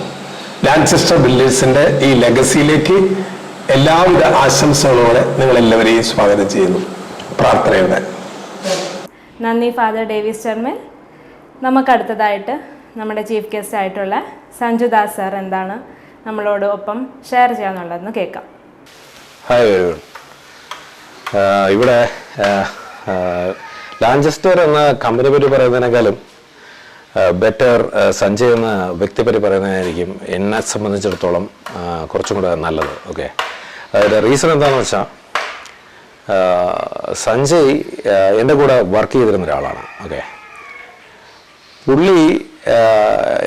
ലാൻചെസ്റ്റർ ബിൽഡേഴ്സിന്റെ ഈ ലെഗസിയിലേക്ക് എല്ലാവിധ ആശംസകളോടെ നിങ്ങൾ എല്ലാവരെയും സ്വാഗതം ചെയ്യുന്നു പ്രാർത്ഥനയോടെ. നന്ദി ഫാദർ ഡേവിസ് ചെറുമേൽ. നമുക്ക് അടുത്തതായിട്ട് നമ്മുടെ ചീഫ് ഗസ്റ്റ് ആയിട്ടുള്ള സഞ്ജുദാസ് സാർ എന്താണ് നമ്മളോട് ഒപ്പം ഷെയർ ചെയ്യാന്നുള്ളതെന്ന് കേൾക്കാം. Hi everyone. ഇവിടെ ലാൻചെസ്റ്റർ എന്ന കമ്പനി പറ്റി പറയുന്നതിനേക്കാളും ബെറ്റർ സഞ്ജയ് എന്ന വ്യക്തിപറ്റി പറയുന്നതായിരിക്കും എന്നെ സംബന്ധിച്ചിടത്തോളം കുറച്ചും കൂടെ നല്ലത്. ഓക്കെ, അതിൻ്റെ റീസൺ എന്താണെന്ന് വെച്ചാൽ സഞ്ജയ് എൻ്റെ കൂടെ വർക്ക് ചെയ്തിരുന്ന ഒരാളാണ്. ഓക്കെ, പുള്ളി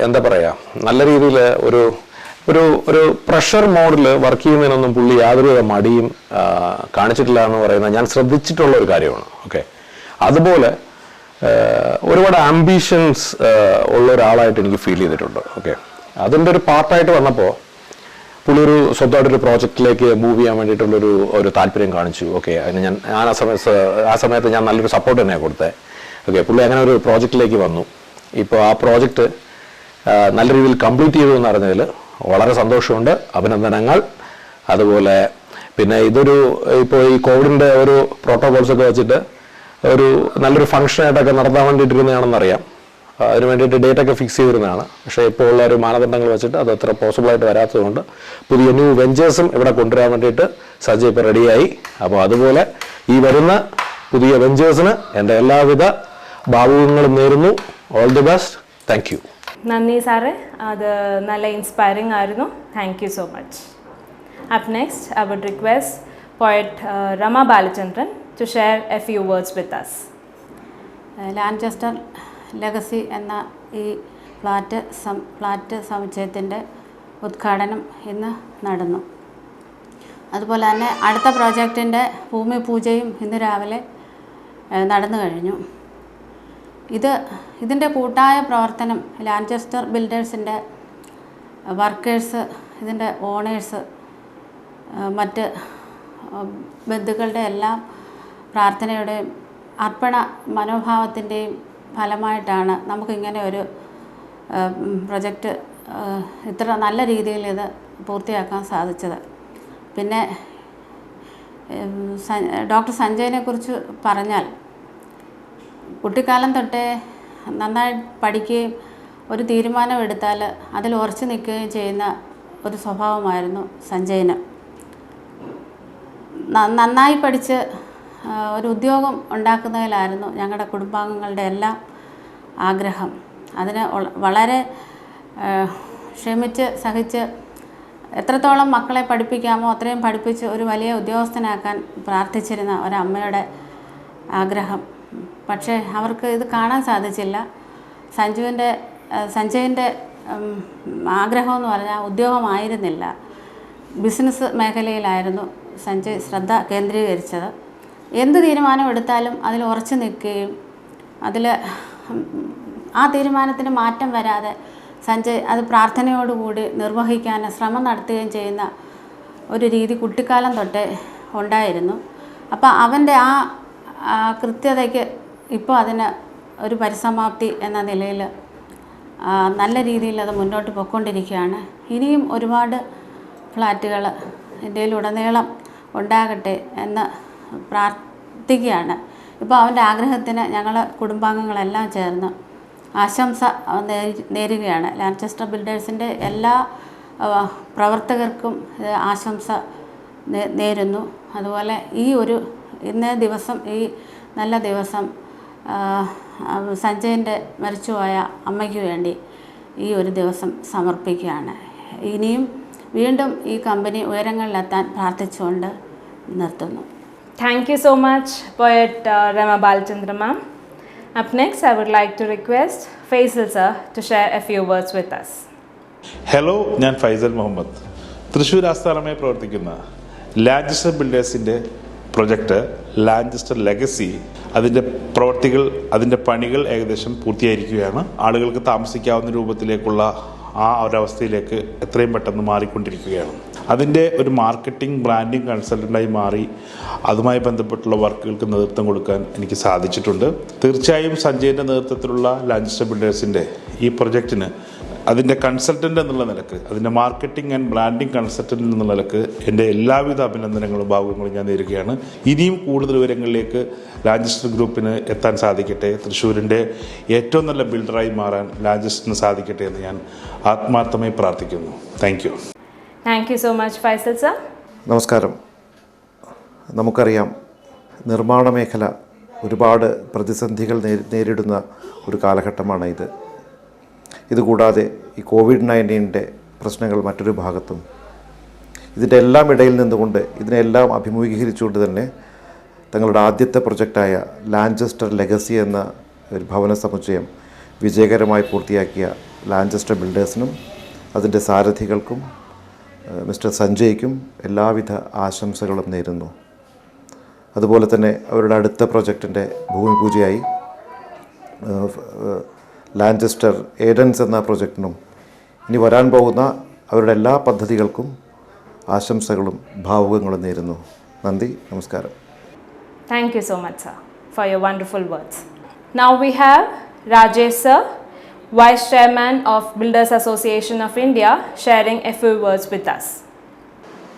എന്താ പറയുക, നല്ല രീതിയിൽ ഒരു ഒരു ഒരു പ്രഷർ മോഡിൽ വർക്ക് ചെയ്യുന്നതിനൊന്നും പുള്ളി യാതൊരുവിധ മടിയും കാണിച്ചിട്ടില്ല എന്ന് പറയുന്നത് ഞാൻ ശ്രദ്ധിച്ചിട്ടുള്ള ഒരു കാര്യമാണ്. ഓക്കെ, അതുപോലെ ഒരുപാട് ആംബിഷൻസ് ഉള്ള ഒരാളായിട്ട് എനിക്ക് ഫീൽ ചെയ്തിട്ടുണ്ട്. ഓക്കെ, അതിൻ്റെ ഒരു പാർട്ടായിട്ട് വന്നപ്പോൾ പുള്ളി ഒരു സ്വന്തമായിട്ടൊരു പ്രോജക്റ്റിലേക്ക് മൂവ് ചെയ്യാൻ വേണ്ടിയിട്ടുള്ളൊരു ഒരു താല്പര്യം കാണിച്ചു. ഓക്കെ, അതിന് ഞാൻ ആ സമയത്ത് ഞാൻ നല്ലൊരു സപ്പോർട്ട് തന്നെയാണ് കൊടുത്തത്. ഓക്കെ, പുള്ളി അങ്ങനെ ഒരു പ്രോജക്റ്റിലേക്ക് വന്നു. ഇപ്പോൾ ആ പ്രോജക്റ്റ് നല്ല രീതിയിൽ കംപ്ലീറ്റ് ചെയ്തു എന്ന് അറിഞ്ഞതിൽ വളരെ സന്തോഷമുണ്ട്. അഭിനന്ദനങ്ങൾ. അതുപോലെ പിന്നെ ഇതൊരു ഇപ്പോൾ ഈ കോവിഡിൻ്റെ ഒരു പ്രോട്ടോകോൾസൊക്കെ വെച്ചിട്ട് ഒരു നല്ലൊരു ഫംഗ്ഷനായിട്ടൊക്കെ നടത്താൻ വേണ്ടിയിട്ടിരുന്നതാണെന്നറിയാം. അതിന് വേണ്ടിയിട്ട് ഡേറ്റൊക്കെ ഫിക്സ് ചെയ്തിരുന്നതാണ്. പക്ഷേ ഇപ്പോൾ ഉള്ള ഒരു മാനദണ്ഡങ്ങൾ വെച്ചിട്ട് അത് അത്ര പോസിബിളായിട്ട് വരാത്തതുകൊണ്ട് പുതിയ ന്യൂ വെഞ്ചേഴ്സും ഇവിടെ കൊണ്ടുവരാൻ വേണ്ടിയിട്ട് സജ്ജ ഇപ്പോൾ റെഡിയായി. അപ്പോൾ അതുപോലെ ഈ വരുന്ന പുതിയ വെഞ്ചേഴ്സിന് എൻ്റെ എല്ലാവിധ ഭാവുകങ്ങളും നേരുന്നു. All the best. Thank you. നന്ദി സാറേ, അത് നല്ല ഇൻസ്പയറിംഗ് ആയിരുന്നു. Thank you so much. Up next I would request poet Rama Balachandran to share a few words with us. Lanchester legacy എന്ന ഈ ഫ്ലാറ്റ് സമുച്ചയത്തിൻ്റെ ഉദ്ഘാടനം ഇന്ന് നടന്നു. അതുപോലെ തന്നെ അടുത്ത പ്രോജക്റ്റിൻ്റെ ഭൂമി പൂജയും ഇന്ന് രാവിലെ നടന്നു കഴിഞ്ഞു. ഇതിൻ്റെ കൂട്ടായ പ്രവർത്തനം ലാൻചെസ്റ്റർ ബിൽഡേഴ്സിൻ്റെ വർക്കേഴ്സ്, ഇതിൻ്റെ ഓണേഴ്സ്, മറ്റ് ബന്ധുക്കളുടെ എല്ലാം പ്രാർത്ഥനയുടെയും അർപ്പണ മനോഭാവത്തിൻ്റെയും ഫലമായിട്ടാണ് നമുക്കിങ്ങനെ ഒരു പ്രൊജക്റ്റ് ഇത്ര നല്ല രീതിയിൽ ഇത് പൂർത്തിയാക്കാൻ സാധിച്ചത്. പിന്നെ ഡോക്ടർ സഞ്ജയനെ കുറിച്ച് പറഞ്ഞാൽ കുട്ടിക്കാലം തൊട്ടേ നന്നായി പഠിക്കുകയും ഒരു തീരുമാനം എടുത്താൽ അതിൽ ഉറച്ചു നിൽക്കുകയും ചെയ്യുന്ന ഒരു സ്വഭാവമായിരുന്നു സഞ്ജയന്. നന്നായി പഠിച്ച് ഒരു ഉദ്യോഗം ഉണ്ടാക്കുന്നതിലായിരുന്നു ഞങ്ങളുടെ കുടുംബാംഗങ്ങളുടെ എല്ലാം ആഗ്രഹം. അതിന് വളരെ ക്ഷമിച്ച് സഹിച്ച് എത്രത്തോളം മക്കളെ പഠിപ്പിക്കാമോ അത്രയും പഠിപ്പിച്ച് ഒരു വലിയ ഉദ്യോഗസ്ഥനാക്കാൻ പ്രാർത്ഥിച്ചിരുന്ന ഒരമ്മയുടെ ആഗ്രഹം. പക്ഷേ അവർക്ക് ഇത് കാണാൻ സാധിച്ചില്ല. സഞ്ജയൻ്റെ ആഗ്രഹമെന്ന് പറഞ്ഞാൽ ഉദ്യോഗമായിരുന്നില്ല, ബിസിനസ് മേഖലയിലായിരുന്നു സഞ്ജയ് ശ്രദ്ധ കേന്ദ്രീകരിച്ചത്. എന്ത് തീരുമാനം എടുത്താലും അതിൽ ഉറച്ചു നിൽക്കുകയും ആ തീരുമാനത്തിന് മാറ്റം വരാതെ സഞ്ജയ് അത് പ്രാർത്ഥനയോടുകൂടി നിർവഹിക്കാൻ ശ്രമം നടത്തുകയും ചെയ്യുന്ന ഒരു രീതി കുട്ടിക്കാലം തൊട്ടേ ഉണ്ടായിരുന്നു. അപ്പോൾ അവൻ്റെ ആ കൃത്യതയ്ക്ക് ഇപ്പോൾ അതിന് ഒരു പരിസമാപ്തി എന്ന നിലയിൽ നല്ല രീതിയിൽ അത് മുന്നോട്ട് പോയിക്കൊണ്ടിരിക്കുകയാണ്. ഇനിയും ഒരുപാട് ഫ്ലാറ്റുകൾ ഇന്ത്യയിലുടനീളം ഉണ്ടാകട്ടെ എന്ന് പ്രാർത്ഥിക്കുകയാണ്. ഇപ്പോൾ അവൻ്റെ ആഗ്രഹത്തിന് ഞങ്ങൾ കുടുംബാംഗങ്ങളെല്ലാം ചേർന്ന് ആശംസ നേരുകയാണ്. ലാൻചെസ്റ്റർ ബിൽഡേഴ്സിൻ്റെ എല്ലാ പ്രവർത്തകർക്കും ആശംസ നേരുന്നു. അതുപോലെ ഇന്നേ ദിവസം, ഈ നല്ല ദിവസം സഞ്ജയൻ്റെ മരിച്ചുപോയ അമ്മയ്ക്ക് വേണ്ടി ഈ ഒരു ദിവസം സമർപ്പിക്കുകയാണ്. ഇനിയും വീണ്ടും ഈ കമ്പനി ഉയരങ്ങളിലെത്താൻ പ്രാർത്ഥിച്ചുകൊണ്ട് നിർത്തുന്നു. Thank you so much, Poet Rama Balachandra ma'am. Up next, I would like to request Faisal sir to share a few words with us. Hello, ഞാൻ ഫൈസൽ മുഹമ്മദ്. തൃശ്ശൂർ ആസ്ഥാനമായി പ്രവർത്തിക്കുന്ന ലാഞ്ചസ്റ്റർ ബിൽഡേഴ്സിൻ്റെ പ്രൊജക്റ്റ് ലാഞ്ചസ്റ്റർ ലെഗസി, അതിൻ്റെ പ്രവർത്തികൾ, അതിൻ്റെ പണികൾ ഏകദേശം പൂർത്തിയായിരിക്കുകയാണ്. ആളുകൾക്ക് താമസിക്കാവുന്ന രൂപത്തിലേക്കുള്ള ആ ഒരവസ്ഥയിലേക്ക് എത്രയും പെട്ടെന്ന് മാറിക്കൊണ്ടിരിക്കുകയാണ്. അതിൻ്റെ ഒരു മാർക്കറ്റിംഗ് ബ്രാൻഡിങ് കൺസൾട്ടൻ്റായി മാറി അതുമായി ബന്ധപ്പെട്ടുള്ള വർക്കുകൾക്ക് നേതൃത്വം കൊടുക്കാൻ എനിക്ക് സാധിച്ചിട്ടുണ്ട്. തീർച്ചയായും സഞ്ജയൻ്റെ നേതൃത്വത്തിലുള്ള ലാഞ്ചസ്റ്റർ ബിൽഡേഴ്സിൻ്റെ ഈ പ്രൊജക്റ്റിന് അതിൻ്റെ കൺസൾട്ടൻ്റ് എന്നുള്ള നിലക്ക്, അതിൻ്റെ മാർക്കറ്റിംഗ് ആൻഡ് ബ്രാൻഡിങ് കൺസൾട്ടൻ്റ് എന്നുള്ള നിലക്ക് എൻ്റെ എല്ലാവിധ അഭിനന്ദനങ്ങളും ഭാവുകങ്ങളും ഞാൻ നേരുകയാണ്. ഇനിയും കൂടുതൽ വിവരങ്ങളിലേക്ക് ലാഞ്ചസ്റ്റർ ഗ്രൂപ്പിന് എത്താൻ സാധിക്കട്ടെ. തൃശ്ശൂരിൻ്റെ ഏറ്റവും നല്ല ബിൽഡറായി മാറാൻ ലാഞ്ചസ്റ്ററിന് സാധിക്കട്ടെ എന്ന് ഞാൻ ആത്മാർത്ഥമായി പ്രാർത്ഥിക്കുന്നു. Thank you. Thank you so much, Faisal sir. നമസ്കാരം. നമുക്കറിയാം, നിർമ്മാണ മേഖല ഒരുപാട് പ്രതിസന്ധികൾ നേരിടുന്ന ഒരു കാലഘട്ടമാണ് ഇത്. ഇതുകൂടാതെ ഈ COVID-19 പ്രശ്നങ്ങൾ മറ്റൊരു ഭാഗത്തും. ഇതിൻ്റെ എല്ലാം ഇടയിൽ നിന്നുകൊണ്ട്, ഇതിനെല്ലാം അഭിമുഖീകരിച്ചുകൊണ്ട് തന്നെ തങ്ങളുടെ ആദ്യത്തെ പ്രൊജക്റ്റായ ലാഞ്ചസ്റ്റർ ലെഗസി എന്ന ഒരു ഭവന സമുച്ചയം വിജയകരമായി പൂർത്തിയാക്കിയ ലാഞ്ചസ്റ്റർ ബിൽഡേഴ്സിനും അതിൻ്റെ സാരഥികൾക്കും മിസ്റ്റർ സഞ്ജയ്ക്കും എല്ലാവിധ ആശംസകളും നേരുന്നു. അതുപോലെ തന്നെ അവരുടെ അടുത്ത പ്രൊജക്റ്റിൻ്റെ ഭൂമി പൂജയായി ലാഞ്ചസ്റ്റർ ഏഡൻസ് എന്ന പ്രൊജക്റ്റിനും ഇനി വരാൻ പോകുന്ന അവരുടെ എല്ലാ പദ്ധതികൾക്കും ആശംസകളും ഭാവുകങ്ങളും നേരുന്നു. നന്ദി, നമസ്കാരം. Thank you so much, sir, for your wonderful words. Now we have Rajesh sir, Vice Chairman of Builders Association of India, sharing a few words with us.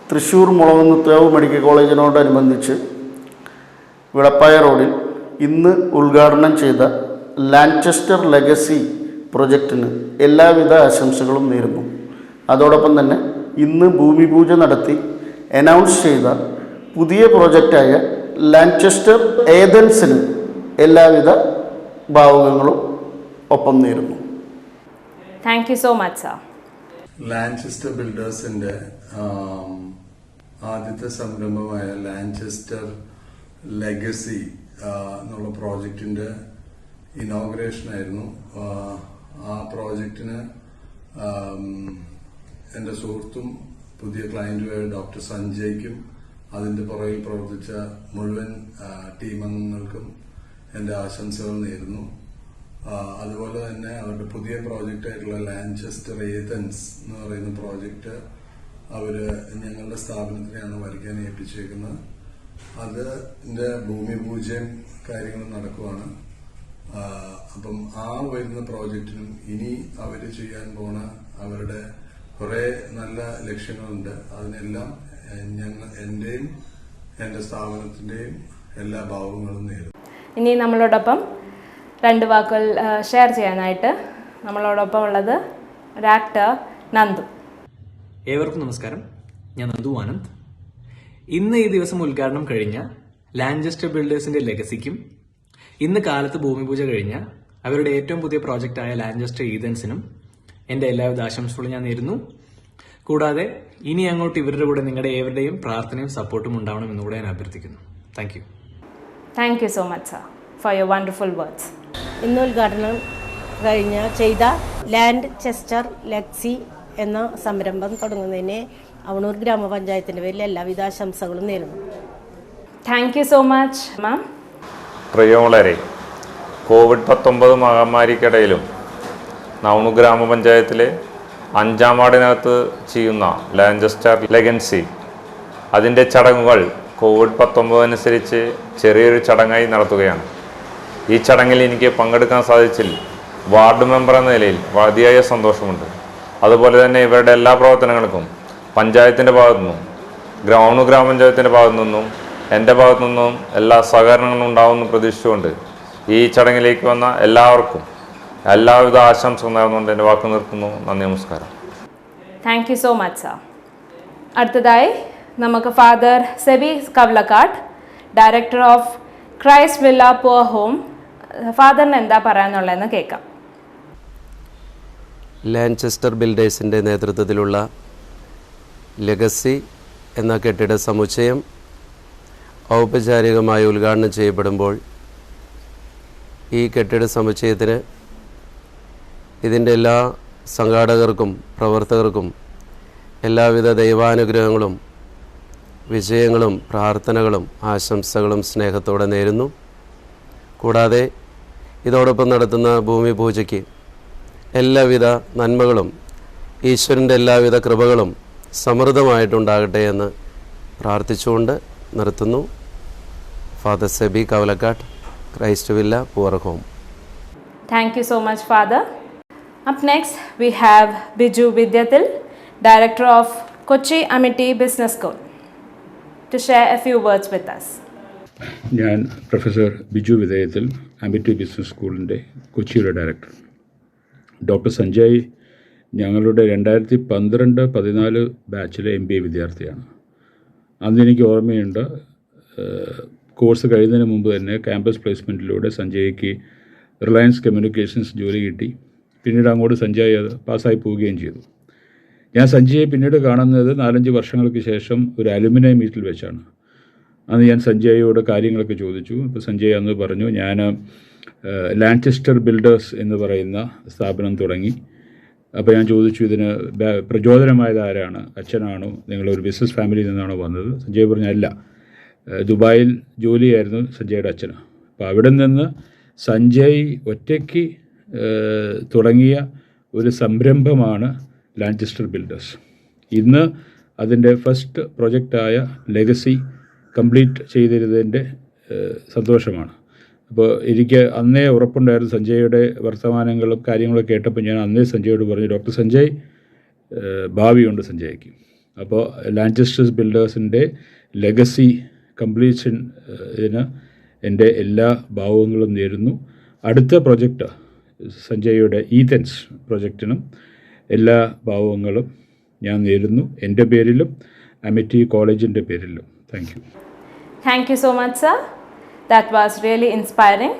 Thrissur മുളകുന്നത്തേവ് മെഡിക്കൽ കോളേജിനോടനുബന്ധിച്ച് വിളപ്പായ റോഡിൽ ഇന്ന് ഉദ്ഘാടനം ചെയ്ത ലാഞ്ചസ്റ്റർ ലെഗസി പ്രൊജക്റ്റിന് എല്ലാവിധ ആശംസകളും നേരുന്നു. അതോടൊപ്പം തന്നെ ഇന്ന് ഭൂമി പൂജ നടത്തി അനൗൺസ് ചെയ്ത പുതിയ പ്രോജക്റ്റായ ലാഞ്ചസ്റ്റർ ഏതൻസിന് എല്ലാവിധ ഭാവുകങ്ങളും ഒപ്പം നേരുന്നു. Thank you so much, sir. ലാഞ്ചസ്റ്റർ ബിൽഡേഴ്സിന്റെ ആദ്യത്തെ സംരംഭമായ ലാഞ്ചസ്റ്റർ ലെഗസി എന്നുള്ള പ്രോജക്റ്റിന്റെ ഇനോഗ്രേഷൻ ആയിരുന്നു. ആ പ്രോജക്റ്റിന് എൻ്റെ സുഹൃത്തും പുതിയ ക്ലയന്റുമായ ഡോക്ടർ സഞ്ജയ്ക്കും അതിന്റെ പുറകിൽ പ്രവർത്തിച്ച മുഴുവൻ ടീം അംഗങ്ങൾക്കും എൻ്റെ ആശംസകൾ നേരുന്നു. അതുപോലെ തന്നെ അവരുടെ പുതിയ പ്രോജക്റ്റ് ആയിട്ടുള്ള ലാഞ്ചസ്റ്റർ ഏതൻസ് എന്ന് പറയുന്ന പ്രോജക്റ്റ് അവര് ഞങ്ങളുടെ സ്ഥാപനത്തിനെയാണ് വരയ്ക്കാൻ ഏൽപ്പിച്ചേക്കുന്നത്. അതിന്റെ ഭൂമി പൂജയും കാര്യങ്ങളും നടക്കുവാണ്. അപ്പം ആ വരുന്ന പ്രോജക്റ്റിനും ഇനി അവര് ചെയ്യാൻ പോണ അവരുടെ കുറെ നല്ല ലക്ഷ്യങ്ങളുണ്ട്. അതിനെല്ലാം എന്റെയും എന്റെ സ്ഥാപനത്തിന്റെയും എല്ലാ ഭാവങ്ങളും നേരും. ഇനി നമ്മളോടൊപ്പം രണ്ട് വാക്കുകൾ ഷെയർ ചെയ്യാനായിട്ട് നമ്മളോടൊപ്പം ഉള്ളത് ഒരു ആക്ടർ നന്ദു. ഏവർക്കും നമസ്കാരം. ഞാൻ നന്ദു ആനന്ദ്. ഇന്ന് ഈ ദിവസം ഉദ്ഘാടനം കഴിഞ്ഞ ലാഞ്ചസ്റ്റർ ബിൽഡേഴ്സിന്റെ ലെഗസിക്കും ഇന്ന് കാലത്ത് ഭൂമി പൂജ കഴിഞ്ഞ അവരുടെ ഏറ്റവും പുതിയ പ്രോജക്റ്റായ ലാഞ്ചസ്റ്റർ ഈതൻസിനും എൻ്റെ എല്ലാവിധ ആശംസകളും ഞാൻ നേരുന്നു. കൂടാതെ ഇനി അങ്ങോട്ട് ഇവരുടെ കൂടെ നിങ്ങളുടെ ഏവരുടെയും പ്രാർത്ഥനയും സപ്പോർട്ടും ഉണ്ടാവണം എന്നുകൂടെ ഞാൻ അഭ്യർത്ഥിക്കുന്നു. Thank you. Thank you so much sir for your wonderful words. ഇന്ന് ഉദ്ഘാടനം ചെയ്ത ലാഞ്ചസ്റ്റർ ലെഗസി എന്ന സംരംഭം തുടങ്ങുന്നതിന് അവണൂർ ഗ്രാമപഞ്ചായത്തിൻ്റെ പേരിൽ എല്ലാവിധ ആശംസകളും നേരുന്നു. Thank you so much ma'am. പ്രിയമുള്ളവരെ, COVID-19 മഹാമാരിക്കിടയിലും നവണൂർ ഗ്രാമപഞ്ചായത്തിലെ 5ാം വാർഡിനകത്ത് ചെയ്യുന്ന ലാഞ്ചസ്റ്റർ ലെഗസി അതിൻ്റെ ചടങ്ങുകൾ COVID-19 അനുസരിച്ച് ചെറിയൊരു ചടങ്ങായി നടത്തുകയാണ്. ഈ ചടങ്ങിൽ എനിക്ക് പങ്കെടുക്കാൻ സാധിച്ചിൽ വാർഡ് മെമ്പർ എന്ന നിലയിൽ അതിയായ സന്തോഷമുണ്ട്. അതുപോലെ തന്നെ ഇവരുടെ എല്ലാ പ്രവർത്തനങ്ങൾക്കും പഞ്ചായത്തിൻ്റെ ഭാഗത്തു നിന്നും നവണൂർ ഗ്രാമപഞ്ചായത്തിൻ്റെ ഭാഗത്തു നിന്നും എൻ്റെ ഭാഗത്തു നിന്നും എല്ലാ സഹകരണങ്ങളും ഉണ്ടാവുമെന്ന് പ്രതീക്ഷിച്ചുകൊണ്ട് ഈ ചടങ്ങിലേക്ക് വന്ന എല്ലാവർക്കും എല്ലാവിധ ആശംസകൾ നേർന്നുകൊണ്ട് എൻ്റെ വാക്ക് നിർത്തുന്നു. നന്ദി, നമസ്കാരം. Thank you so much sir. അടുത്തതായി നമുക്ക് father Seby Kavalakkad, director of Christ villa poor home, ഫാദറിന് എന്താ പറയാനുള്ളതെന്ന് കേൾക്കാം. ലാഞ്ചസ്റ്റർ ബിൽഡേഴ്സിൻ്റെ നേതൃത്വത്തിലുള്ള ലെഗസി എന്ന കെട്ടിട സമുച്ചയം ഔപചാരികമായി ഉദ്ഘാടനം ചെയ്യപ്പെടുമ്പോൾ ഈ കെട്ടിട സമുച്ചയത്തിന് ഇതിൻ്റെ എല്ലാ സംഘാടകർക്കും പ്രവർത്തകർക്കും എല്ലാവിധ ദൈവാനുഗ്രഹങ്ങളും വിജയങ്ങളും പ്രാർത്ഥനകളും ആശംസകളും സ്നേഹത്തോടെ നേരുന്നു. കൂടാതെ ഇതോടൊപ്പം നടത്തുന്ന ഭൂമി പൂജയ്ക്ക് എല്ലാവിധ നന്മകളും ഈശ്വരൻ്റെ എല്ലാവിധ കൃപകളും സമൃദ്ധമായിട്ടുണ്ടാകട്ടെ എന്ന് പ്രാർത്ഥിച്ചുകൊണ്ട് നിർത്തുന്നു. Father Seby Kavalakkatt, Christ villa, poor home. Thank you so much, Father. Up next, we have Biju Vidyathil, Director of Kochi Amity Business School, to share a few words with us. ഞാൻ പ്രൊഫസർ ബിജു വിധേയത്തിൽ, അമിറ്റി ബിസിനസ് സ്കൂളിൻ്റെ കൊച്ചിയുടെ ഡയറക്ടർ. ഡോക്ടർ സഞ്ജയ് ഞങ്ങളുടെ 2012-14 ബാച്ചിലെ MBA വിദ്യാർത്ഥിയാണ്. അന്ന് എനിക്ക് ഓർമ്മയുണ്ട്, course കഴിയുന്നതിന് മുമ്പ് തന്നെ ക്യാമ്പസ് പ്ലേസ്മെൻറ്റിലൂടെ സഞ്ജയ്ക്ക് റിലയൻസ് കമ്മ്യൂണിക്കേഷൻസ് ജോലി കിട്ടി. പിന്നീട് അങ്ങോട്ട് സഞ്ജയ് അത് പാസ്സായി പോവുകയും ചെയ്തു. ഞാൻ സഞ്ജയെ പിന്നീട് കാണുന്നത് 4-5 വർഷങ്ങൾക്ക് ശേഷം ഒരു അലുമിനിയം മീറ്റിൽ വെച്ചാണ്. അന്ന് ഞാൻ സഞ്ജയോട് കാര്യങ്ങളൊക്കെ ചോദിച്ചു. അപ്പോൾ സഞ്ജയ് അന്ന് പറഞ്ഞു, ഞാൻ ലാൻചെസ്റ്റർ ബിൽഡേഴ്സ് എന്ന് പറയുന്ന സ്ഥാപനം തുടങ്ങി. അപ്പോൾ ഞാൻ ചോദിച്ചു, ഇതിന് പ്രചോദനമായത് ആരാണ്? അച്ഛനാണോ? നിങ്ങളൊരു ബിസിനസ് ഫാമിലിയിൽ നിന്നാണോ വന്നത്? സഞ്ജയ് പറഞ്ഞു, അല്ല, ദുബായിൽ ജോലിയായിരുന്നു സഞ്ജയുടെ അച്ഛന്. അപ്പോൾ അവിടെ നിന്ന് സഞ്ജയ് ഒറ്റയ്ക്ക് തുടങ്ങിയ ഒരു സംരംഭമാണ് ലാൻചെസ്റ്റർ ബിൽഡേഴ്സ്. ഇന്ന് അതിൻ്റെ ഫസ്റ്റ് പ്രൊജക്റ്റായ ലെഗസി കംപ്ലീറ്റ് ചെയ്തിരുന്നതിൻ്റെ സന്തോഷമാണ്. അപ്പോൾ എനിക്ക് അന്നേ ഉറപ്പുണ്ടായിരുന്നു, സഞ്ജയുടെ വർത്തമാനങ്ങളും കാര്യങ്ങളൊക്കെ കേട്ടപ്പോൾ ഞാൻ അന്നേ സഞ്ജയോട് പറഞ്ഞു, ഡോക്ടർ സഞ്ജയ്, ഭാവിയുണ്ട് സഞ്ജയ്ക്ക്. അപ്പോൾ ലാൻചെസ്റ്റർ ബിൽഡേഴ്സിൻ്റെ ലെഗസി കംപ്ലീഷൻ ഇതിന് എൻ്റെ എല്ലാ ഭാവങ്ങളും നേരുന്നു. അടുത്ത പ്രൊജക്റ്റ് സഞ്ജയുടെ ഈതൻസ് പ്രൊജക്റ്റിനും എല്ലാ ഭാവങ്ങളും ഞാൻ നേരുന്നു, എൻ്റെ പേരിലും അമിറ്റി കോളേജിൻ്റെ പേരിലും. Thank you. Thank you so much, sir. That was really inspiring.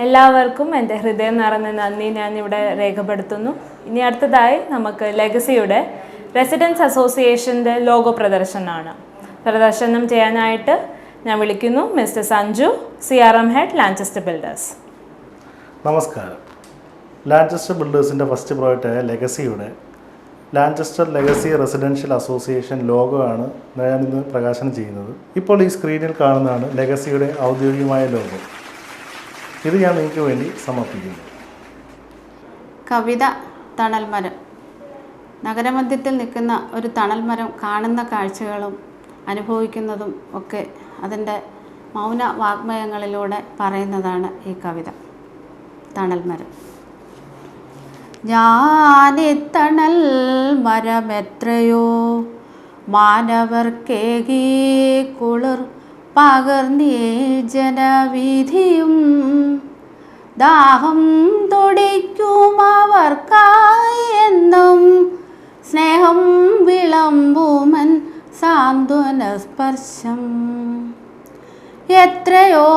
എല്ലാവർക്കും എൻ്റെ ഹൃദയം നിറഞ്ഞ നന്ദി ഞാൻ ഇവിടെ രേഖപ്പെടുത്തുന്നു. ഇനി അടുത്തതായി നമുക്ക് ലെഗസിയുടെ റെസിഡൻസ് അസോസിയേഷൻ്റെ ലോഗോ പ്രദർശനമാണ്. പ്രദർശനം ചെയ്യാനായിട്ട് ഞാൻ വിളിക്കുന്നു mister Sanju, CRM head, Lanchester builders. നമസ്കാരം. ലാൻചെസ്റ്റർ ബിൽഡേഴ്സിൻ്റെ ഫസ്റ്റ് പ്രോജക്റ്റായ ലെഗസിയുടെ Lanchester legacy residential association logo ആണ് ഞാനിന്ന് പ്രകാശനം ചെയ്യുന്നത്. ഇപ്പോൾ ഈ സ്ക്രീനിൽ കാണുന്നതാണ് ലെഗസിയുടെ ഔദ്യോഗികമായ ലോഗോ. ഇത് ഞാൻ നിങ്ങൾക്ക് വേണ്ടി സമർപ്പിക്കുന്നു. കവിത തണൽമരം. നഗരമധ്യത്തിൽ നിൽക്കുന്ന ഒരു തണൽമരം കാണുന്ന കാഴ്ചകളും അനുഭവിക്കുന്നതും ഒക്കെ അതിൻ്റെ മൗന വാഗ്മയങ്ങളിലൂടെ പറയുന്നതാണ് ഈ കവിത. തണൽമരം. ഞാനിത്തണൽ മരമെത്രയോ മാനവർക്കേകീ കുളിർ പകർന്നീ ജനവിധിയും ദാഹം തുടിക്കും അവർക്കായി എന്നും സ്നേഹം വിളമ്പുമൻ സാന്ത്വന സ്പർശം. എത്രയോ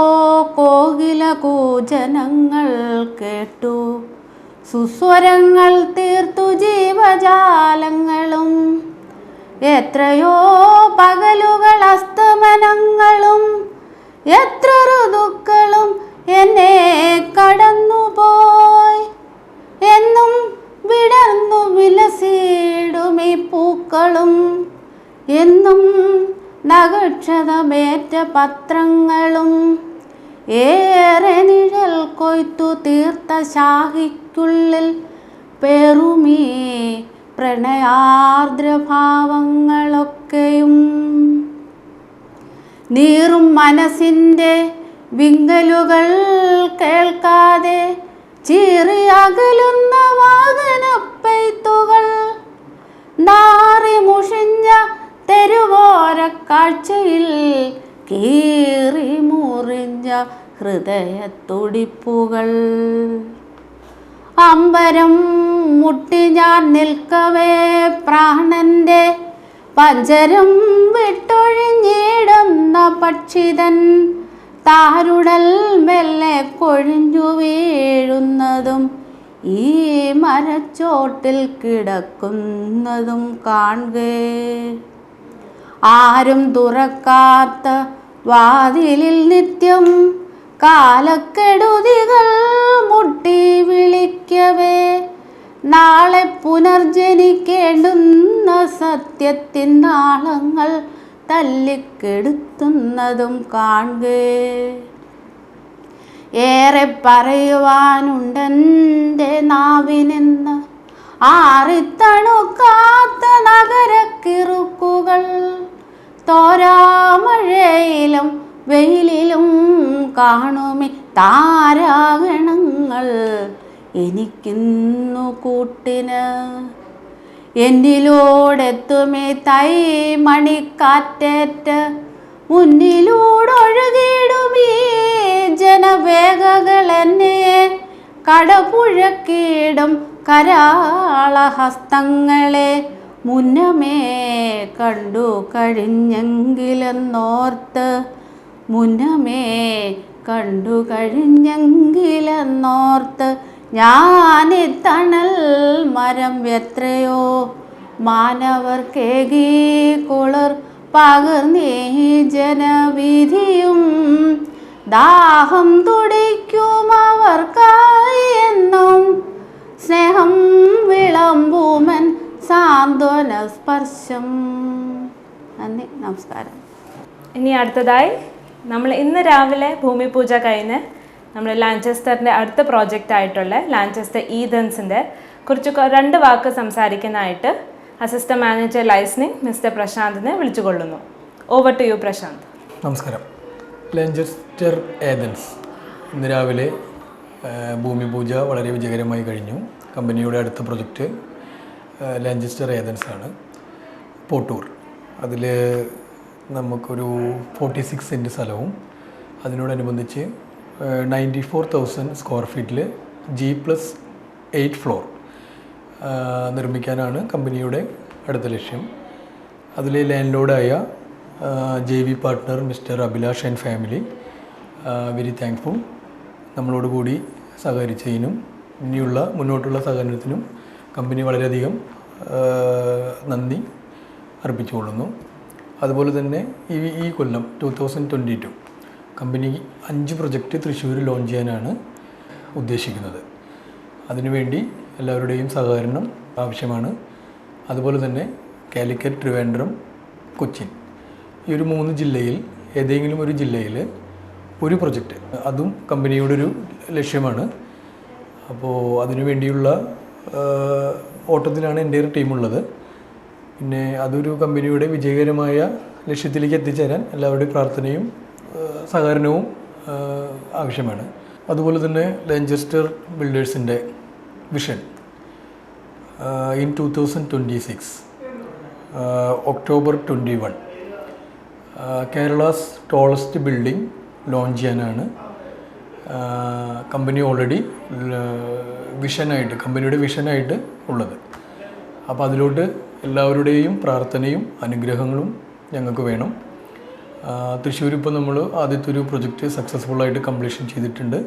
കോകില കൂജനങ്ങൾ കേട്ടു, സുസ്വരങ്ങൾ തീർത്തു ജീവജാലങ്ങളും. എത്രയോ പകലുകൾ അസ്തമനങ്ങളും എത്ര ഋതുക്കളും എന്നെ കടന്നുപോയി. എന്നും വിടർന്നു വിലസിടുമീ പൂക്കളും എന്നും നഗക്ഷതമേറ്റ പത്രങ്ങളും ഏറെ നിഴൽ കൊയ്ത്തു തീർത്ത ശാഹിക്കുള്ളിൽ പേറുമീ പ്രണയാർദ്രഭാവങ്ങളൊക്കെയും നീറും മനസ്സിൻ്റെ വിങ്ങലുകൾ കേൾക്കാതെ ചീറി അകലുന്ന വാഹനപ്പെയ്ത്തുകൾ നാറി മുഷിഞ്ഞ തെരുവോരക്കാഴ്ചയിൽ കീറി മുറിഞ്ഞ ഹൃദയത്തുടിപ്പുകൾ. അമ്പരം മുട്ടി ഞാൻ നിൽക്കവേ പ്രാണന്റെ പഞ്ചരം വിട്ടൊഴിഞ്ഞിടുന്ന പക്ഷിതൻ താരുടൽ മെല്ലെ കൊഴിഞ്ഞു വീഴുന്നതും ഈ മരച്ചോട്ടിൽ കിടക്കുന്നതും കാണുകേ. ആരും തുറക്കാത്ത വാതിലിൽ നിത്യം കാലക്കെടുതികൾ മുട്ടി വിളിക്കവേ നാളെ പുനർജനിക്കേണ്ടുന്ന സത്യത്തിൻ നാളങ്ങൾ തല്ലിക്കെടുത്തുന്നതും കാണുകേ. ഏറെ പറയുവാനുണ്ടെൻ്റെ നാവിനെന്ന് ആറിത്തണുക്കാത്ത നഗരക്കിറുക്കുകൾ തോരാമഴയിലും വെയിലിലും കാണുമി താരാഗണങ്ങൾ എനിക്കിന്നു കൂട്ടിന്. എന്നിലൂടെത്തുമേ തൈ മണിക്കാറ്റേറ്റ് മുന്നിലൂടൊഴുകിടുമീ ജനവേഗകൾ എന്നെ കടപുഴക്കിടും കരാളഹസ്തങ്ങളെ മുന്നമേ കണ്ടു കഴിഞ്ഞെങ്കിലെന്നോർത്ത് മുന്നമേ കണ്ടു കഴിഞ്ഞെങ്കിലെന്നോർത്ത് ഞാനിത്തണൽ മരം എത്രയോ മാനവർക്കേകീ കുളിർ പകർന്നീ ജനവിധിയും ദാഹം തുടിക്കുമവർക്കായി എന്നും സ്നേഹം വിളമ്പുമൻ സാന്ത്വന സ്പർശം. നന്ദി, നമസ്കാരം. ഇനി അടുത്തതായി നമ്മൾ ഇന്ന് രാവിലെ ഭൂമി പൂജ കഴിഞ്ഞ് നമ്മൾ ലാഞ്ചസ്റ്ററിൻ്റെ അടുത്ത പ്രോജക്റ്റ് ആയിട്ടുള്ള ലാഞ്ചസ്റ്റർ ഈതൻസിൻ്റെ കുറിച്ച് 2 വാക്ക് സംസാരിക്കാനായിട്ട് അസിസ്റ്റന്റ് മാനേജർ ലൈസനിങ് മിസ്റ്റർ പ്രശാന്തിനെ വിളിച്ചുകൊള്ളുന്നു. Over to you Prashanth. നമസ്കാരം. ലാഞ്ചസ്റ്റർ ഏതൻസ് ഇന്ന് രാവിലെ ഭൂമി പൂജ വളരെ വിജയകരമായി കഴിഞ്ഞു. കമ്പനിയുടെ അടുത്ത പ്രൊജക്റ്റ് ലാഞ്ചസ്റ്റർ ഏതൻസ് ആണ്, പോട്ടൂർ. അതിൽ നമുക്കൊരു 46 സെൻറ്റ് സ്ഥലവും അതിനോടനുബന്ധിച്ച് 94,000 സ്ക്വയർ ഫീറ്റിൽ G+8 ഫ്ലോർ നിർമ്മിക്കാനാണ് കമ്പനിയുടെ അടുത്ത ലക്ഷ്യം. അതിൽ ലാൻഡ് ലോഡായ JV partner mister Abhilash and family very thankful. നമ്മളോട് കൂടി സഹകരിച്ചതിനും ഇനിയുള്ള മുന്നോട്ടുള്ള സഹകരണത്തിനും കമ്പനി വളരെയധികം നന്ദി അർപ്പിച്ചുകൊള്ളുന്നു. അതുപോലെ തന്നെ ഈ കൊല്ലം 2022 കമ്പനി 5 പ്രൊജക്റ്റ് തൃശ്ശൂർ ലോഞ്ച് ചെയ്യാനാണ് ഉദ്ദേശിക്കുന്നത്. അതിനുവേണ്ടി എല്ലാവരുടെയും സഹകരണം ആവശ്യമാണ്. അതുപോലെ തന്നെ കാലിക്കറ്റ്, ട്രിവാൻഡ്രം, കൊച്ചിൻ ഈ ഒരു 3 ജില്ലയിൽ ഏതെങ്കിലും ഒരു ജില്ലയിൽ ഒരു പ്രൊജക്റ്റ്, അതും കമ്പനിയുടെ ഒരു ലക്ഷ്യമാണ്. അപ്പോൾ അതിനുവേണ്ടിയുള്ള ഓട്ടത്തിലാണ് എൻ്റെ ടീമുള്ളത്. പിന്നെ അതൊരു കമ്പനിയുടെ വിജയകരമായ ലക്ഷ്യത്തിലേക്ക് എത്തിച്ചേരാൻ എല്ലാവരുടെയും പ്രാർത്ഥനയും സഹകരണവും ആവശ്യമാണ്. അതുപോലെ തന്നെ ലാഞ്ചസ്റ്റർ ബിൽഡേഴ്സിൻ്റെ vision in 2026 October 21 Kerala's tallest building launch ചെയ്യാനാണ് കമ്പനി ഓൾറെഡി കമ്പനിയുടെ വിഷനായിട്ട് ഉള്ളത്. അപ്പോൾ അതിലോട്ട് എല്ലാവരുടെയും പ്രാർത്ഥനയും അനുഗ്രഹങ്ങളും ഞങ്ങൾക്ക് വേണം. തൃശ്ശൂർ ഇപ്പോൾ നമ്മൾ ആദ്യത്തെ ഒരു പ്രൊജക്റ്റ് സക്സസ്ഫുള്ളായിട്ട് കംപ്ലീഷൻ ചെയ്തിട്ടുണ്ട്.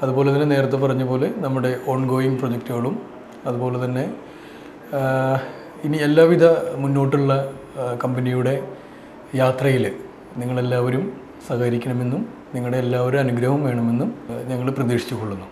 അതുപോലെ തന്നെ നേരത്തെ പറഞ്ഞ പോലെ നമ്മുടെ ഓൺഗോയിങ് പ്രൊജക്റ്റുകളും അതുപോലെ തന്നെ ഇനി എല്ലാവിധ മുന്നോട്ടുള്ള കമ്പനിയുടെ യാത്രയിൽ നിങ്ങളെല്ലാവരും സഹകരിക്കണമെന്നും നിങ്ങളുടെ എല്ലാവരും അനുഗ്രഹവും വേണമെന്നും ഞങ്ങൾ പ്രതീക്ഷിച്ചു കൊള്ളുന്നു.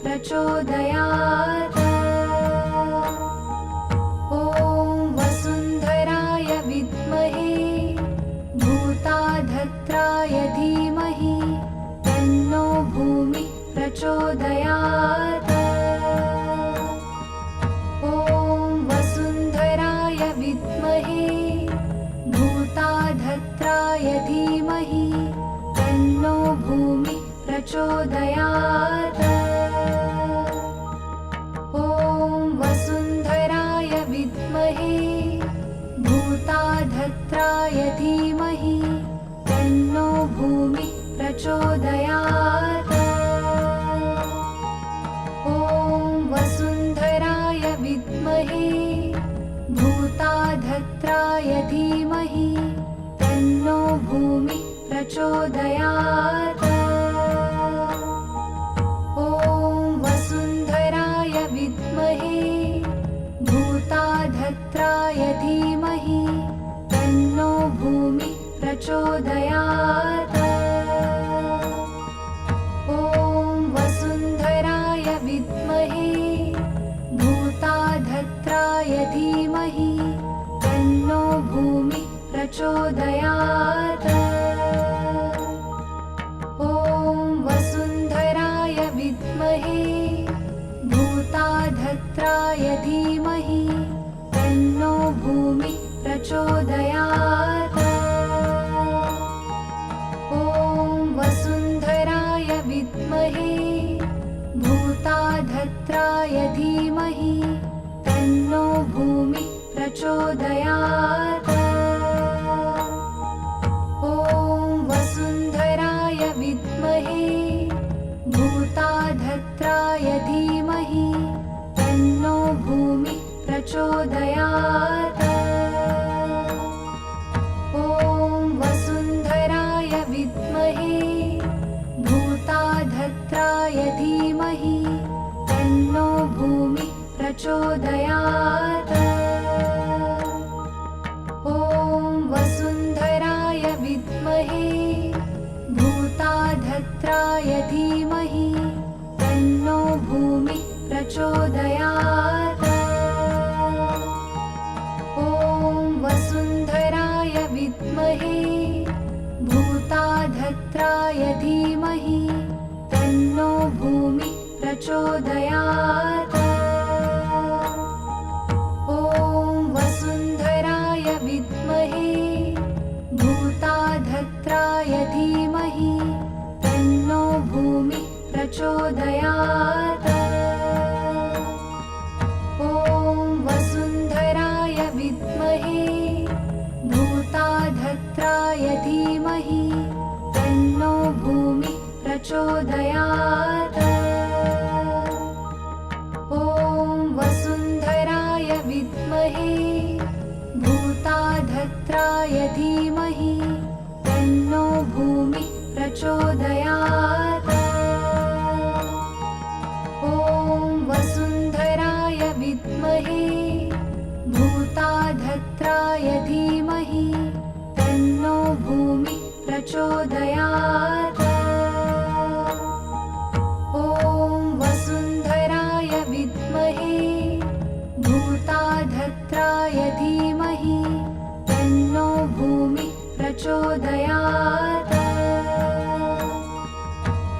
प्रचोदयात्। ॐ वसुन्धराय विद्महे भूता प्रचोदयात् ॐ वसुन्धराय विद्महे भूताधत्राय धीमहि तन्नो भूमिः प्रचोदयात् ॐ वसुन्धराय विद्महे भूताधत्राय धीमहि तन्नो भूमिः प्रचोदयात् ॐ वसुन्धराय विद्महे भूताधत्राय धीमहि तन्नो भूमिः प्रचोदयात् ॐ वसुन्धराय विद्महे भूताधत्राय धीमहि तन्नो भूमिः प्रचोदयात् ॐ वसुन्धराय विद्महे भूताधत्राय धीमहि तन्नो भूमिः प्रचोदयात् ॐ वसुन्धराय विद्महे भूताधत्राय धीमहि तन्नो भूमिः प्रचोदयात् ॐ वसुन्धराय विद्महे भूताधत्राय धीमहि तन्नो भूमिः प्रचोदयात् ॐ वसुन्धराय विद्महे भूताधत्राय धीमहि तन्नो भूमिः प्रचोदयात् ॐ वसुन्धराय विद्महे भूताधत्राय धीमहि तन्नो भूमिः प्रचोदयात् ॐ वसुन्धराय विद्महे भूताधत्राय धीमहि तन्नो भूमिः प्रचोदयात् ॐ वसुन्धराय विद्महे भूताधत्राय धीमहि तन्नो भूमिः प्रचोदयात् ॐ वसुन्धराय विद्महे भूताधत्राय धीमहि तन्नो भूमिः प्रचोदयात् ॐ वसुन्धराय विद्महे भूताधत्राय धीमहि तन्नो भूमिः प्रचोदयात् ॐ वसुन्धराय विद्महे भूताधत्राय धीमहि तन्नो भूमिः प्रचोदयात् ॐ वसुन्धराय विद्महे भूताधत्राय धीमहि तन्नो भूमिः प्रचोदयात् ॐ वसुन्धराय विद्महे भूताधत्राय धीमहि तन्नो भूमिः प्रचोदयात्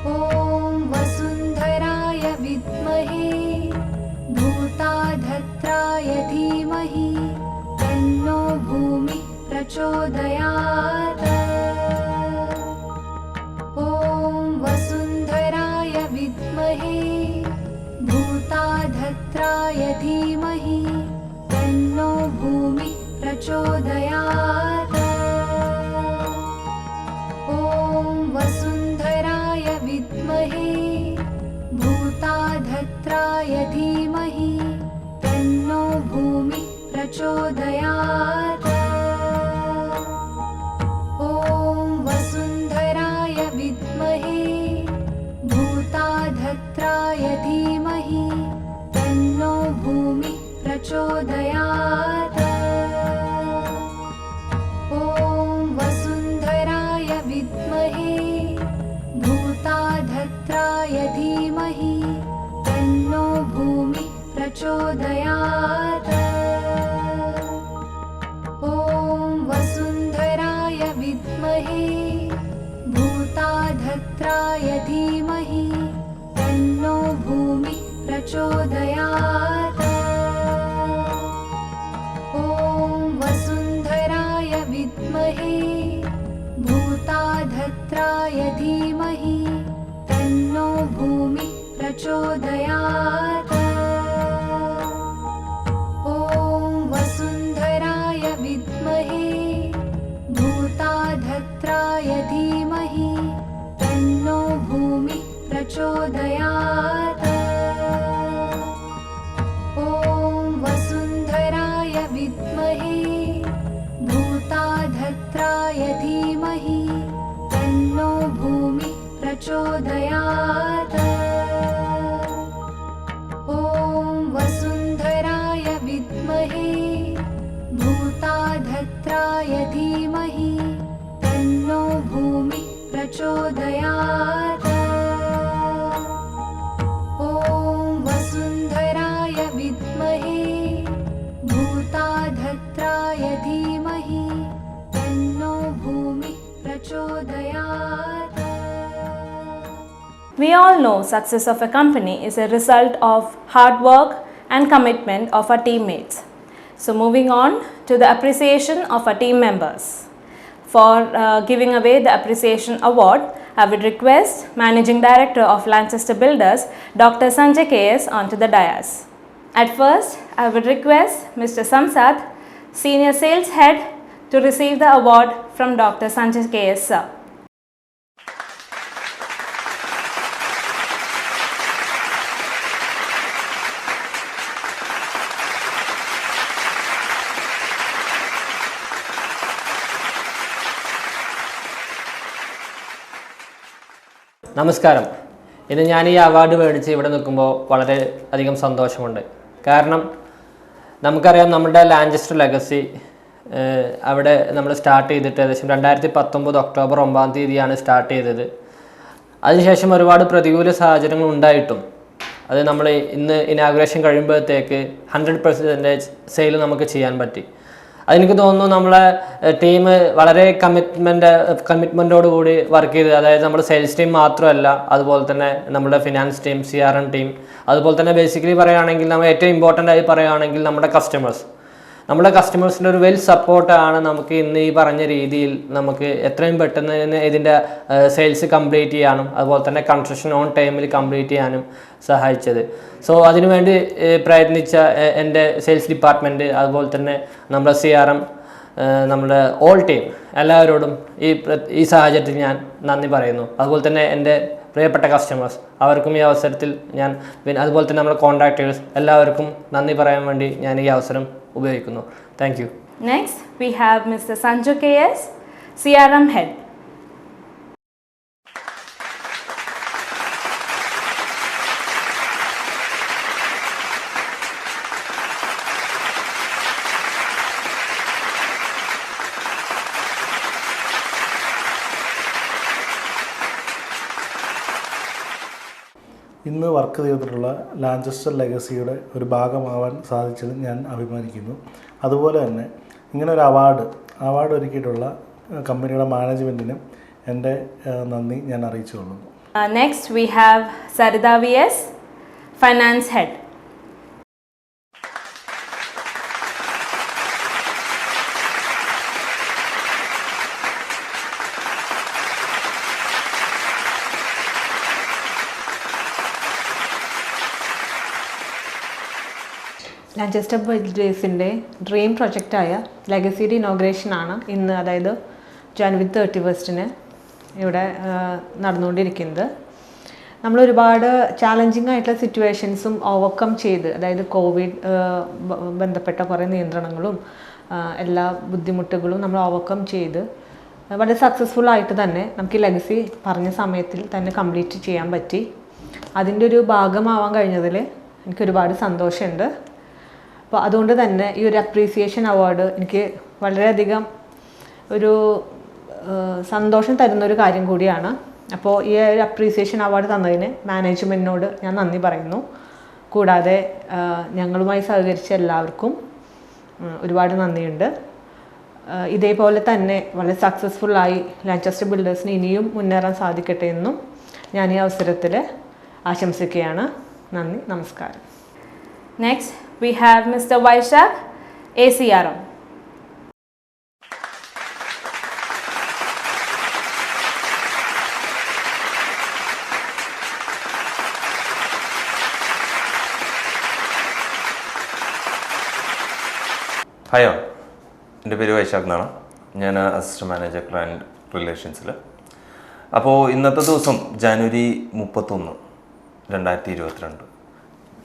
ॐ वसुन्धराय विद्महे भूताधत्राय धीमहि तन्नो भूमिः प्रचोदयात् ॐ वसुन्धराय विद्महे भूताधत्राय धीमहि तन्नो भूमिः प्रचोदयात् ॐ वसुन्धराय विद्महे भूताधत्राय धीमहि तन्नो भूमिः प्रचोदयात् ॐ वसुन्धराय विद्महे भूताधत्राय धीमहि तन्नो भूमिः प्रचोदयात् ॐ वसुन्धराय विद्महे भूताधत्राय धीमहि तन्नो भूमिः प्रचोदयात् ॐ वसुन्धराय विद्महे भूताधत्राय धीमहि प्रचोदयात् ॐ वसुन्धराय विद्महे भूताधत्राय धीमहि तन्नो भूमिः प्रचोदयात् ॐ वसुन्धराय विद्महे भूताधत्राय धीमहि तन्नो भूमिः प्रचोदयात् ॐ वसुन्धराय विद्महे भूताधत्राय धीमहि तन्नो भूमिः प्रचोदयात् ॐ वसुन्धराय विद्महे भूताधत्राय धीमहि तन्नो भूमिः प्रचोदयात् ॐ वसुन्धराय विद्महे भूताधत्राय धीमहि तन्नो भूमिः प्रचोदयात् We all know success of a company is a result of hard work and commitment of our teammates. So moving on to the appreciation of our team members. For giving away the appreciation award, I would request Managing Director of Lanchester Builders, Dr. Sanjay KS, onto the dais. At first, I would request Mr. Samsad, Senior Sales Head, to receive the award from Dr. Sanjay KS, sir. നമസ്കാരം. ഇന്ന് ഞാൻ ഈ award മേടിച്ച് ഇവിടെ നിൽക്കുമ്പോൾ വളരെ അധികം സന്തോഷമുണ്ട്. കാരണം നമുക്കറിയാം നമ്മുടെ ലാഞ്ചസ്റ്റർ ലെഗസി അവിടെ നമ്മൾ സ്റ്റാർട്ട് ചെയ്തിട്ട് ഏകദേശം 2019 ഒക്ടോബർ 9 തീയതിയാണ് സ്റ്റാർട്ട് ചെയ്തത്. അതിനുശേഷം ഒരുപാട് പ്രതികൂല സാഹചര്യങ്ങൾ ഉണ്ടായിട്ടും അത് നമ്മൾ ഇന്ന് ഇനാഗുറേഷൻ കഴിയുമ്പോഴത്തേക്ക് 100% സെയിൽ നമുക്ക് ചെയ്യാൻ പറ്റി. അതെനിക്ക് തോന്നുന്നു നമ്മളെ ടീം വളരെ കമ്മിറ്റ്മെൻറ്റോട് കൂടി വർക്ക് ചെയ്ത്, അതായത് നമ്മുടെ സെയിൽസ് ടീം മാത്രമല്ല, അതുപോലെ തന്നെ നമ്മുടെ ഫിനാൻസ് ടീം, CRM ടീം, അതുപോലെ തന്നെ ബേസിക്കലി പറയുകയാണെങ്കിൽ നമ്മൾ ഏറ്റവും ഇമ്പോർട്ടൻ്റ് ആയി പറയുകയാണെങ്കിൽ നമ്മുടെ കസ്റ്റമേഴ്സിൻ്റെ ഒരു വെൽ സപ്പോർട്ടാണ് നമുക്ക് ഇന്ന് ഈ പറഞ്ഞ രീതിയിൽ നമുക്ക് എത്രയും പെട്ടെന്ന് ഇതിൻ്റെ സെയിൽസ് കംപ്ലീറ്റ് ചെയ്യാനും അതുപോലെ തന്നെ കൺസ്ട്രക്ഷൻ ഓൺ ടൈമിൽ കംപ്ലീറ്റ് ചെയ്യാനും സഹായിച്ചത്. സോ അതിനുവേണ്ടി പ്രയത്നിച്ച എൻ്റെ സെയിൽസ് ഡിപ്പാർട്ട്മെൻറ്റ്, അതുപോലെ തന്നെ നമ്മുടെ CRM, നമ്മുടെ ഓൾ ടീം എല്ലാവരോടും ഈ സാഹചര്യത്തിൽ ഞാൻ നന്ദി പറയുന്നു. അതുപോലെ തന്നെ എൻ്റെ പ്രിയപ്പെട്ട കസ്റ്റമേഴ്സ്, അവർക്കും ഈ അവസരത്തിൽ ഞാൻ, അതുപോലെ തന്നെ നമ്മുടെ കോൺട്രാക്ടേഴ്സ് എല്ലാവർക്കും നന്ദി പറയാൻ വേണ്ടി ഞാൻ ഈ അവസരം ഉപയോഗിക്കുന്നു. Thank you. Next, we have Mr. Sanju KS, CRM Head. ഇന്ന് വർക്ക് ചെയ്തിട്ടുള്ള ലാഞ്ചസ്റ്റർ ലെഗസിയുടെ ഒരു ഭാഗമാവാൻ സാധിച്ചതിൽ ഞാൻ അഭിമാനിക്കുന്നു. അതുപോലെ തന്നെ ഇങ്ങനെ ഒരു അവാർഡ് ഒരുക്കിയിട്ടുള്ള കമ്പനിയുടെ മാനേജ്മെൻറ്റിനും എൻ്റെ നന്ദി ഞാൻ അറിയിച്ചു കൊള്ളുന്നു. Next, we have Sarida VS, Finance Head. Lanchester ബിൽഡേഴ്സിൻ്റെ ഡ്രീം പ്രൊജക്റ്റായ ലെഗസിയുടെ ഇനോഗ്രേഷനാണ് ഇന്ന്, അതായത് ജനുവരി 31 ഇവിടെ നടന്നുകൊണ്ടിരിക്കുന്നത്. നമ്മളൊരുപാട് ചാലഞ്ചിങ് ആയിട്ടുള്ള സിറ്റുവേഷൻസും ഓവർകം ചെയ്ത്, അതായത് കോവിഡ് ബന്ധപ്പെട്ട കുറേ നിയന്ത്രണങ്ങളും എല്ലാ ബുദ്ധിമുട്ടുകളും നമ്മൾ ഓവർകം ചെയ്ത് വളരെ സക്സസ്ഫുൾ ആയിട്ട് തന്നെ നമുക്ക് ഈ ലെഗസി പറഞ്ഞ സമയത്തിൽ തന്നെ കംപ്ലീറ്റ് ചെയ്യാൻ പറ്റി. അതിൻ്റെ ഒരു ഭാഗമാവാൻ കഴിഞ്ഞതിൽ എനിക്കൊരുപാട് സന്തോഷമുണ്ട്. അപ്പോൾ അതുകൊണ്ട് തന്നെ ഈ ഒരു അപ്രീസിയേഷൻ അവാർഡ് എനിക്ക് വളരെയധികം ഒരു സന്തോഷം തരുന്നൊരു കാര്യം കൂടിയാണ്. അപ്പോൾ ഈ ഒരു അപ്രീസിയേഷൻ അവാർഡ് തന്നതിന് മാനേജ്മെൻറ്റിനോട് ഞാൻ നന്ദി പറയുന്നു. കൂടാതെ ഞങ്ങളുമായി സഹകരിച്ച എല്ലാവർക്കും ഒരുപാട് നന്ദിയുണ്ട്. ഇതേപോലെ തന്നെ വളരെ സക്സസ്ഫുള്ളായി ലാഞ്ചസ്റ്റർ ബിൽഡേഴ്സിന് ഇനിയും മുന്നേറാൻ സാധിക്കട്ടെ എന്നും ഞാൻ ഈ അവസരത്തിൽ ആശംസിക്കുകയാണ്. നന്ദി, നമസ്കാരം. Next, we have Mr. Vaishak, ACRM. Hi, എൻ്റെ പേര് വൈശാഖ് എന്നാണ്. ഞാൻ അസിസ്റ്റന്റ് മാനേജർ ക്ലയൻറ്റ് റിലേഷൻസിൽ. അപ്പോൾ ഇന്നത്തെ ദിവസം ജാനുവരി 31, 2022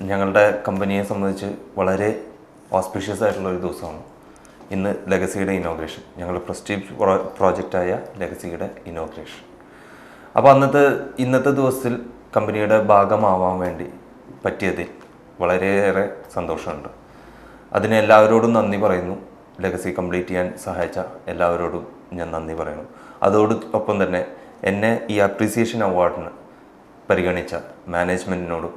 ഞങ്ങളുടെ കമ്പനിയെ സംബന്ധിച്ച് വളരെ ഓസ്പീഷ്യസ് ആയിട്ടുള്ളൊരു ദിവസമാണ്. ഇന്ന് ലെഗസിയുടെ ഇനോഗ്രേഷൻ, ഞങ്ങളുടെ പ്രസ്റ്റീജ് പ്രോജക്റ്റായ ലെഗസിയുടെ ഇനോഗ്രേഷൻ. അപ്പോൾ ഇന്നത്തെ ദിവസത്തിൽ കമ്പനിയുടെ ഭാഗമാവാൻ വേണ്ടി പറ്റിയതിൽ വളരെയേറെ സന്തോഷമുണ്ട്. അതിന് എല്ലാവരോടും നന്ദി പറയുന്നു. ലെഗസി കംപ്ലീറ്റ് ചെയ്യാൻ സഹായിച്ച എല്ലാവരോടും ഞാൻ നന്ദി പറയുന്നു. അതോടൊപ്പം തന്നെ എന്നെ ഈ അപ്രീസിയേഷൻ അവാർഡിന് പരിഗണിച്ച മാനേജ്മെൻറ്റിനോടും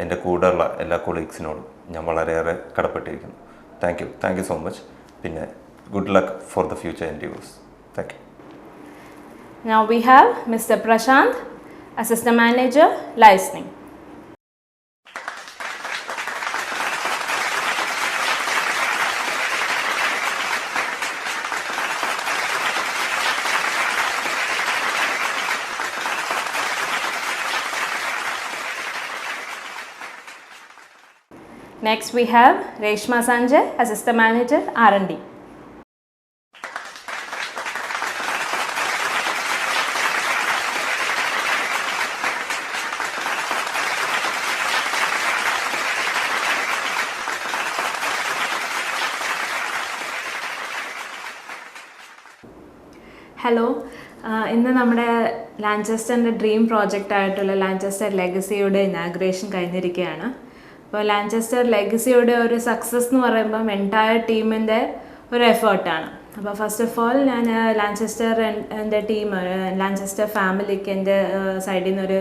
എൻ്റെ കൂടെയുള്ള എല്ലാ കൊളീഗ്സിനോടും ഞാൻ വളരെയേറെ കടപ്പെട്ടിരിക്കുന്നു. Thank you so much. പിന്നെ good luck for the future endeavours. Thank you. Now we have Mr. Prashant, Assistant Manager, Licensing. Next we have Reshma Sanjay, Assistant Manager, R&D. Hello, ഇന്ന് നമ്മുടെ ലാഞ്ചസ്റ്ററിൻ്റെ ഡ്രീം പ്രോജക്റ്റ് ആയിട്ടുള്ള ലാഞ്ചസ്റ്റർ ലെഗസിയുടെ inauguration കഴിഞ്ഞിരിക്കുകയാണ്. അപ്പോൾ ലാഞ്ചസ്റ്റർ ലെഗസിയുടെ ഒരു success എന്ന് പറയുമ്പം entire ടീമിൻ്റെ ഒരു എഫേർട്ടാണ്. അപ്പോൾ ഫസ്റ്റ് ഓഫ് ഓൾ ഞാൻ ലാഞ്ചസ്റ്ററിൻ്റെ ടീം, ലാഞ്ചസ്റ്റർ ഫാമിലിക്ക് എൻ്റെ സൈഡിൽ നിന്നൊരു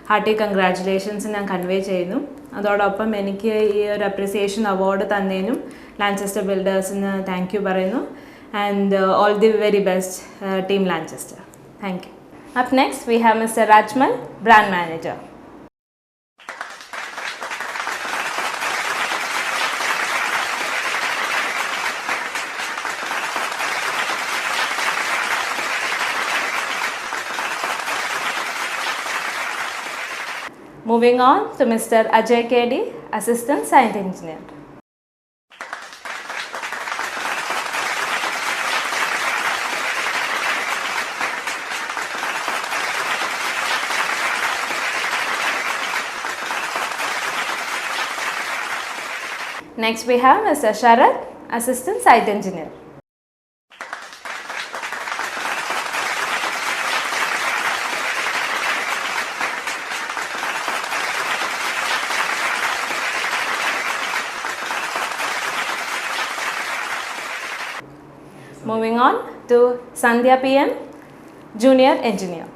ഹാർട്ടി കൺഗ്രാറ്റുലേഷൻസ് ഞാൻ കൺവേ ചെയ്യുന്നു. അതോടൊപ്പം എനിക്ക് ഈ ഒരു അപ്രിസിയേഷൻ അവാർഡ് തന്നതിനും ലാഞ്ചസ്റ്റർ ബിൽഡേഴ്സിന് താങ്ക് യു പറയുന്നു. And all the very best, Team Lanchester. Thank you. Up next, we have Mr. Rajmal, Brand Manager. Moving on to Mr. Ajay KD, Assistant Science Engineer. Next we have Mr. Sharad, Assistant Site Engineer. Moving on to Sandhya PM, Junior Engineer.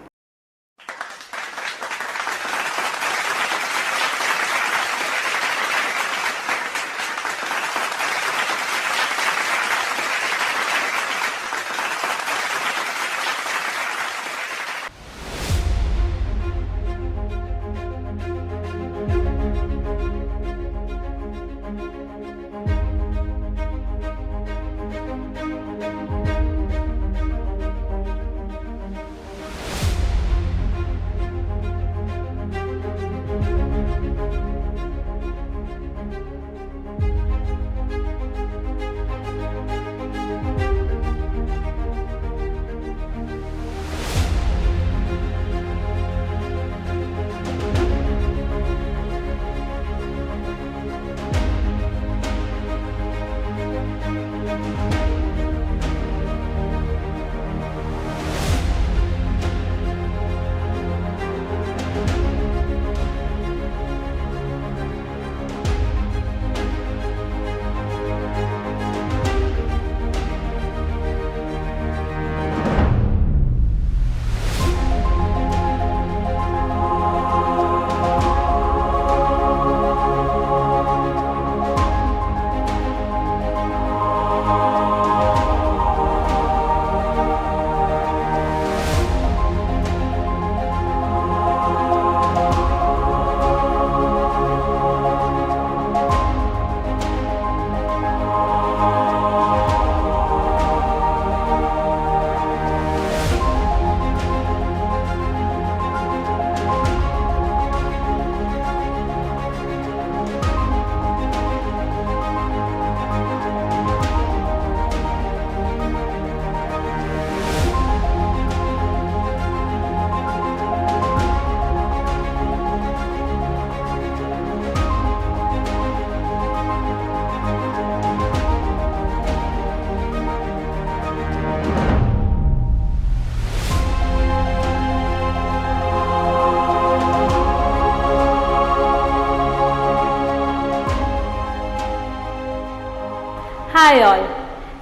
Hi all.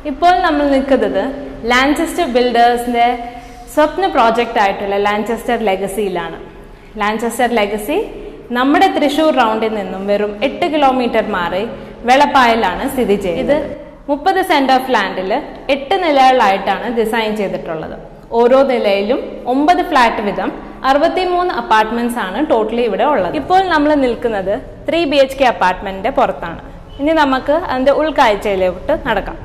ഇപ്പോൾ നമ്മൾ നിൽക്കുന്നത് ലാൻചെസ്റ്റർ ബിൽഡേഴ്സിൻ്റെ സ്വപ്ന project ആയിട്ടുള്ള ലാൻചെസ്റ്റർ ലെഗസിയിലാണ്. ലാൻചെസ്റ്റർ legacy നമ്മുടെ തൃശ്ശൂർ റൗണ്ടിൽ നിന്നും വെറും 8 kilometre മാറി വെളപ്പായിലാണ് സ്ഥിതി ചെയ്യുന്നത്. ഇത് 30 സെന്റ് ഓഫ് ലാൻഡിൽ 8 നിലകളായിട്ടാണ് ഡിസൈൻ ചെയ്തിട്ടുള്ളത്. ഓരോ നിലയിലും 9 ഫ്ലാറ്റ് വീതം 63 അപ്പാർട്ട്മെന്റ്സ് ആണ് ടോട്ടലി ഇവിടെ ഉള്ളത്. ഇപ്പോൾ നമ്മൾ നിൽക്കുന്നത് 3 BHK അപ്പാർട്ട്മെന്റിന്റെ പുറത്താണ്. ഇനി നമുക്ക് അതിന്റെ ഉൾക്കാഴ്ചയിലോട്ട് നടക്കാം.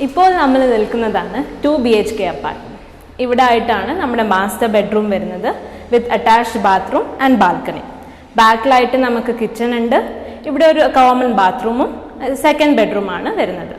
ഇപ്പോൾ നമ്മൾ നിൽക്കുന്നതാണ് 2 BHK അപ്പാർട്ട്മെന്റ്. ഇവിടെ ആയിട്ടാണ് നമ്മുടെ മാസ്റ്റർ ബെഡ്റൂം വരുന്നത് with attached bathroom and balcony. ബാക്കിലായിട്ട് നമുക്ക് കിച്ചൺ ഉണ്ട്. ഇവിടെ ഒരു കോമൺ ബാത്റൂമും സെക്കൻഡ് ബെഡ്റൂമാണ് വരുന്നത്.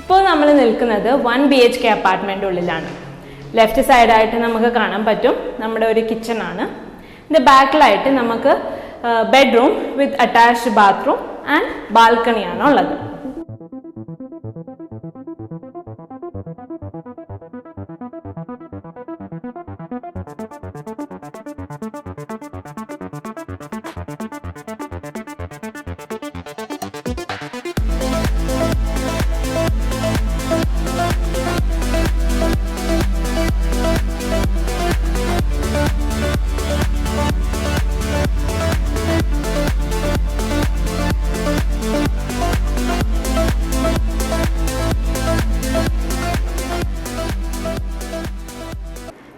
ഇപ്പോൾ നമ്മൾ നിൽക്കുന്നത് 1 BHK അപ്പാർട്ട്മെന്റ് ഉള്ളിലാണ്. ലെഫ്റ്റ് സൈഡായിട്ട് നമുക്ക് കാണാൻ പറ്റും നമ്മുടെ ഒരു കിച്ചൺ ആണ്. ഇതിന്റെ ബാക്കിലായിട്ട് നമുക്ക് bedroom with attached bathroom and ബാൽക്കണിയാണ് ഉള്ളത്.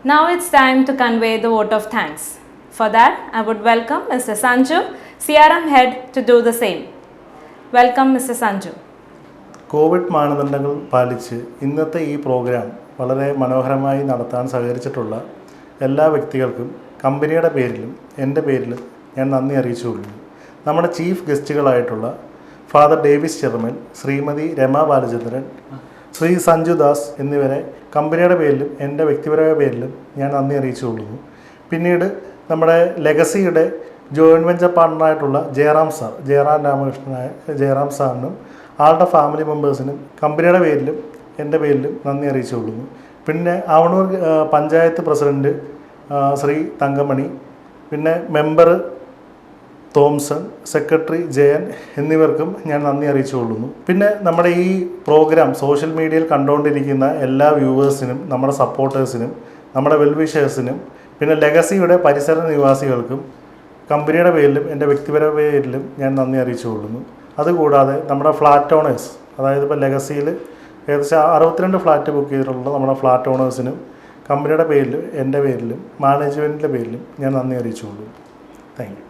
Now it's time to convey the vote of thanks. For that, I would welcome Mr. Sanju, CRM Head, to do the same. Welcome, Mr. Sanju. Covid മാനദണ്ഡങ്ങൾ പാലിച്ച് ഇന്നത്തെ ഈ programme വളരെ മനോഹരമായി നടത്താൻ സഹകരിച്ചിട്ടുള്ള എല്ലാ വ്യക്തികൾക്കും കമ്പനിയുടെ പേരിലും എൻ്റെ പേരിലും ഞാൻ നന്ദി അറിയിച്ചുകൊള്ളുന്നു. നമ്മുടെ ചീഫ് ഗസ്റ്റുകളായിട്ടുള്ള ഫാദർ ഡേവിസ് ചെയർമാൻ, ശ്രീമതി രമ ബാലചന്ദ്രൻ, ശ്രീ സഞ്ജു ദാസ് എന്നിവരെ കമ്പനിയുടെ പേരിലും എൻ്റെ വ്യക്തിപരമായ പേരിലും ഞാൻ നന്ദി അറിയിച്ചുകൊള്ളുന്നു. പിന്നീട് നമ്മുടെ ലെഗസിയുടെ ജോയിൻറ്റ് വെഞ്ചർ പാർട്ണറായിട്ടുള്ള ജയറാം രാമകൃഷ്ണനായ ജയറാം സാറിനും ആളുടെ ഫാമിലി മെമ്പേഴ്സിനും കമ്പനിയുടെ പേരിലും എൻ്റെ പേരിലും നന്ദി അറിയിച്ചുകൊള്ളുന്നു. പിന്നെ ആവണൂർ പഞ്ചായത്ത് പ്രസിഡൻറ്റ് ശ്രീ തങ്കമണി, പിന്നെ മെമ്പർ തോംസൺ, സെക്രട്ടറി ജയൻ എന്നിവർക്കും ഞാൻ നന്ദി അറിയിച്ചുകൊള്ളുന്നു. പിന്നെ നമ്മുടെ ഈ പ്രോഗ്രാം സോഷ്യൽ മീഡിയയിൽ കണ്ടുകൊണ്ടിരിക്കുന്ന എല്ലാ വ്യൂവേഴ്സിനും, നമ്മുടെ സപ്പോർട്ടേഴ്സിനും, നമ്മുടെ വെൽവിഷേഴ്സിനും, പിന്നെ ലെഗസിയുടെ പരിസര നിവാസികൾക്കും കമ്പനിയുടെ പേരിലും എൻ്റെ വ്യക്തിപരമായ പേരിലും ഞാൻ നന്ദി അറിയിച്ചുകൊള്ളുന്നു. അതുകൂടാതെ നമ്മുടെ ഫ്ലാറ്റ് ഓണേഴ്സ്, അതായത് ഇപ്പോൾ ലെഗസിയിൽ ഏകദേശം 62 ഫ്ലാറ്റ് ബുക്ക് ചെയ്തിട്ടുള്ള നമ്മുടെ ഫ്ലാറ്റ് ഓണേഴ്സിനും കമ്പനിയുടെ പേരിലും എൻ്റെ പേരിലും മാനേജ്മെൻറ്റിൻ്റെ പേരിലും ഞാൻ നന്ദി അറിയിച്ചുകൊള്ളുന്നു. Thank you.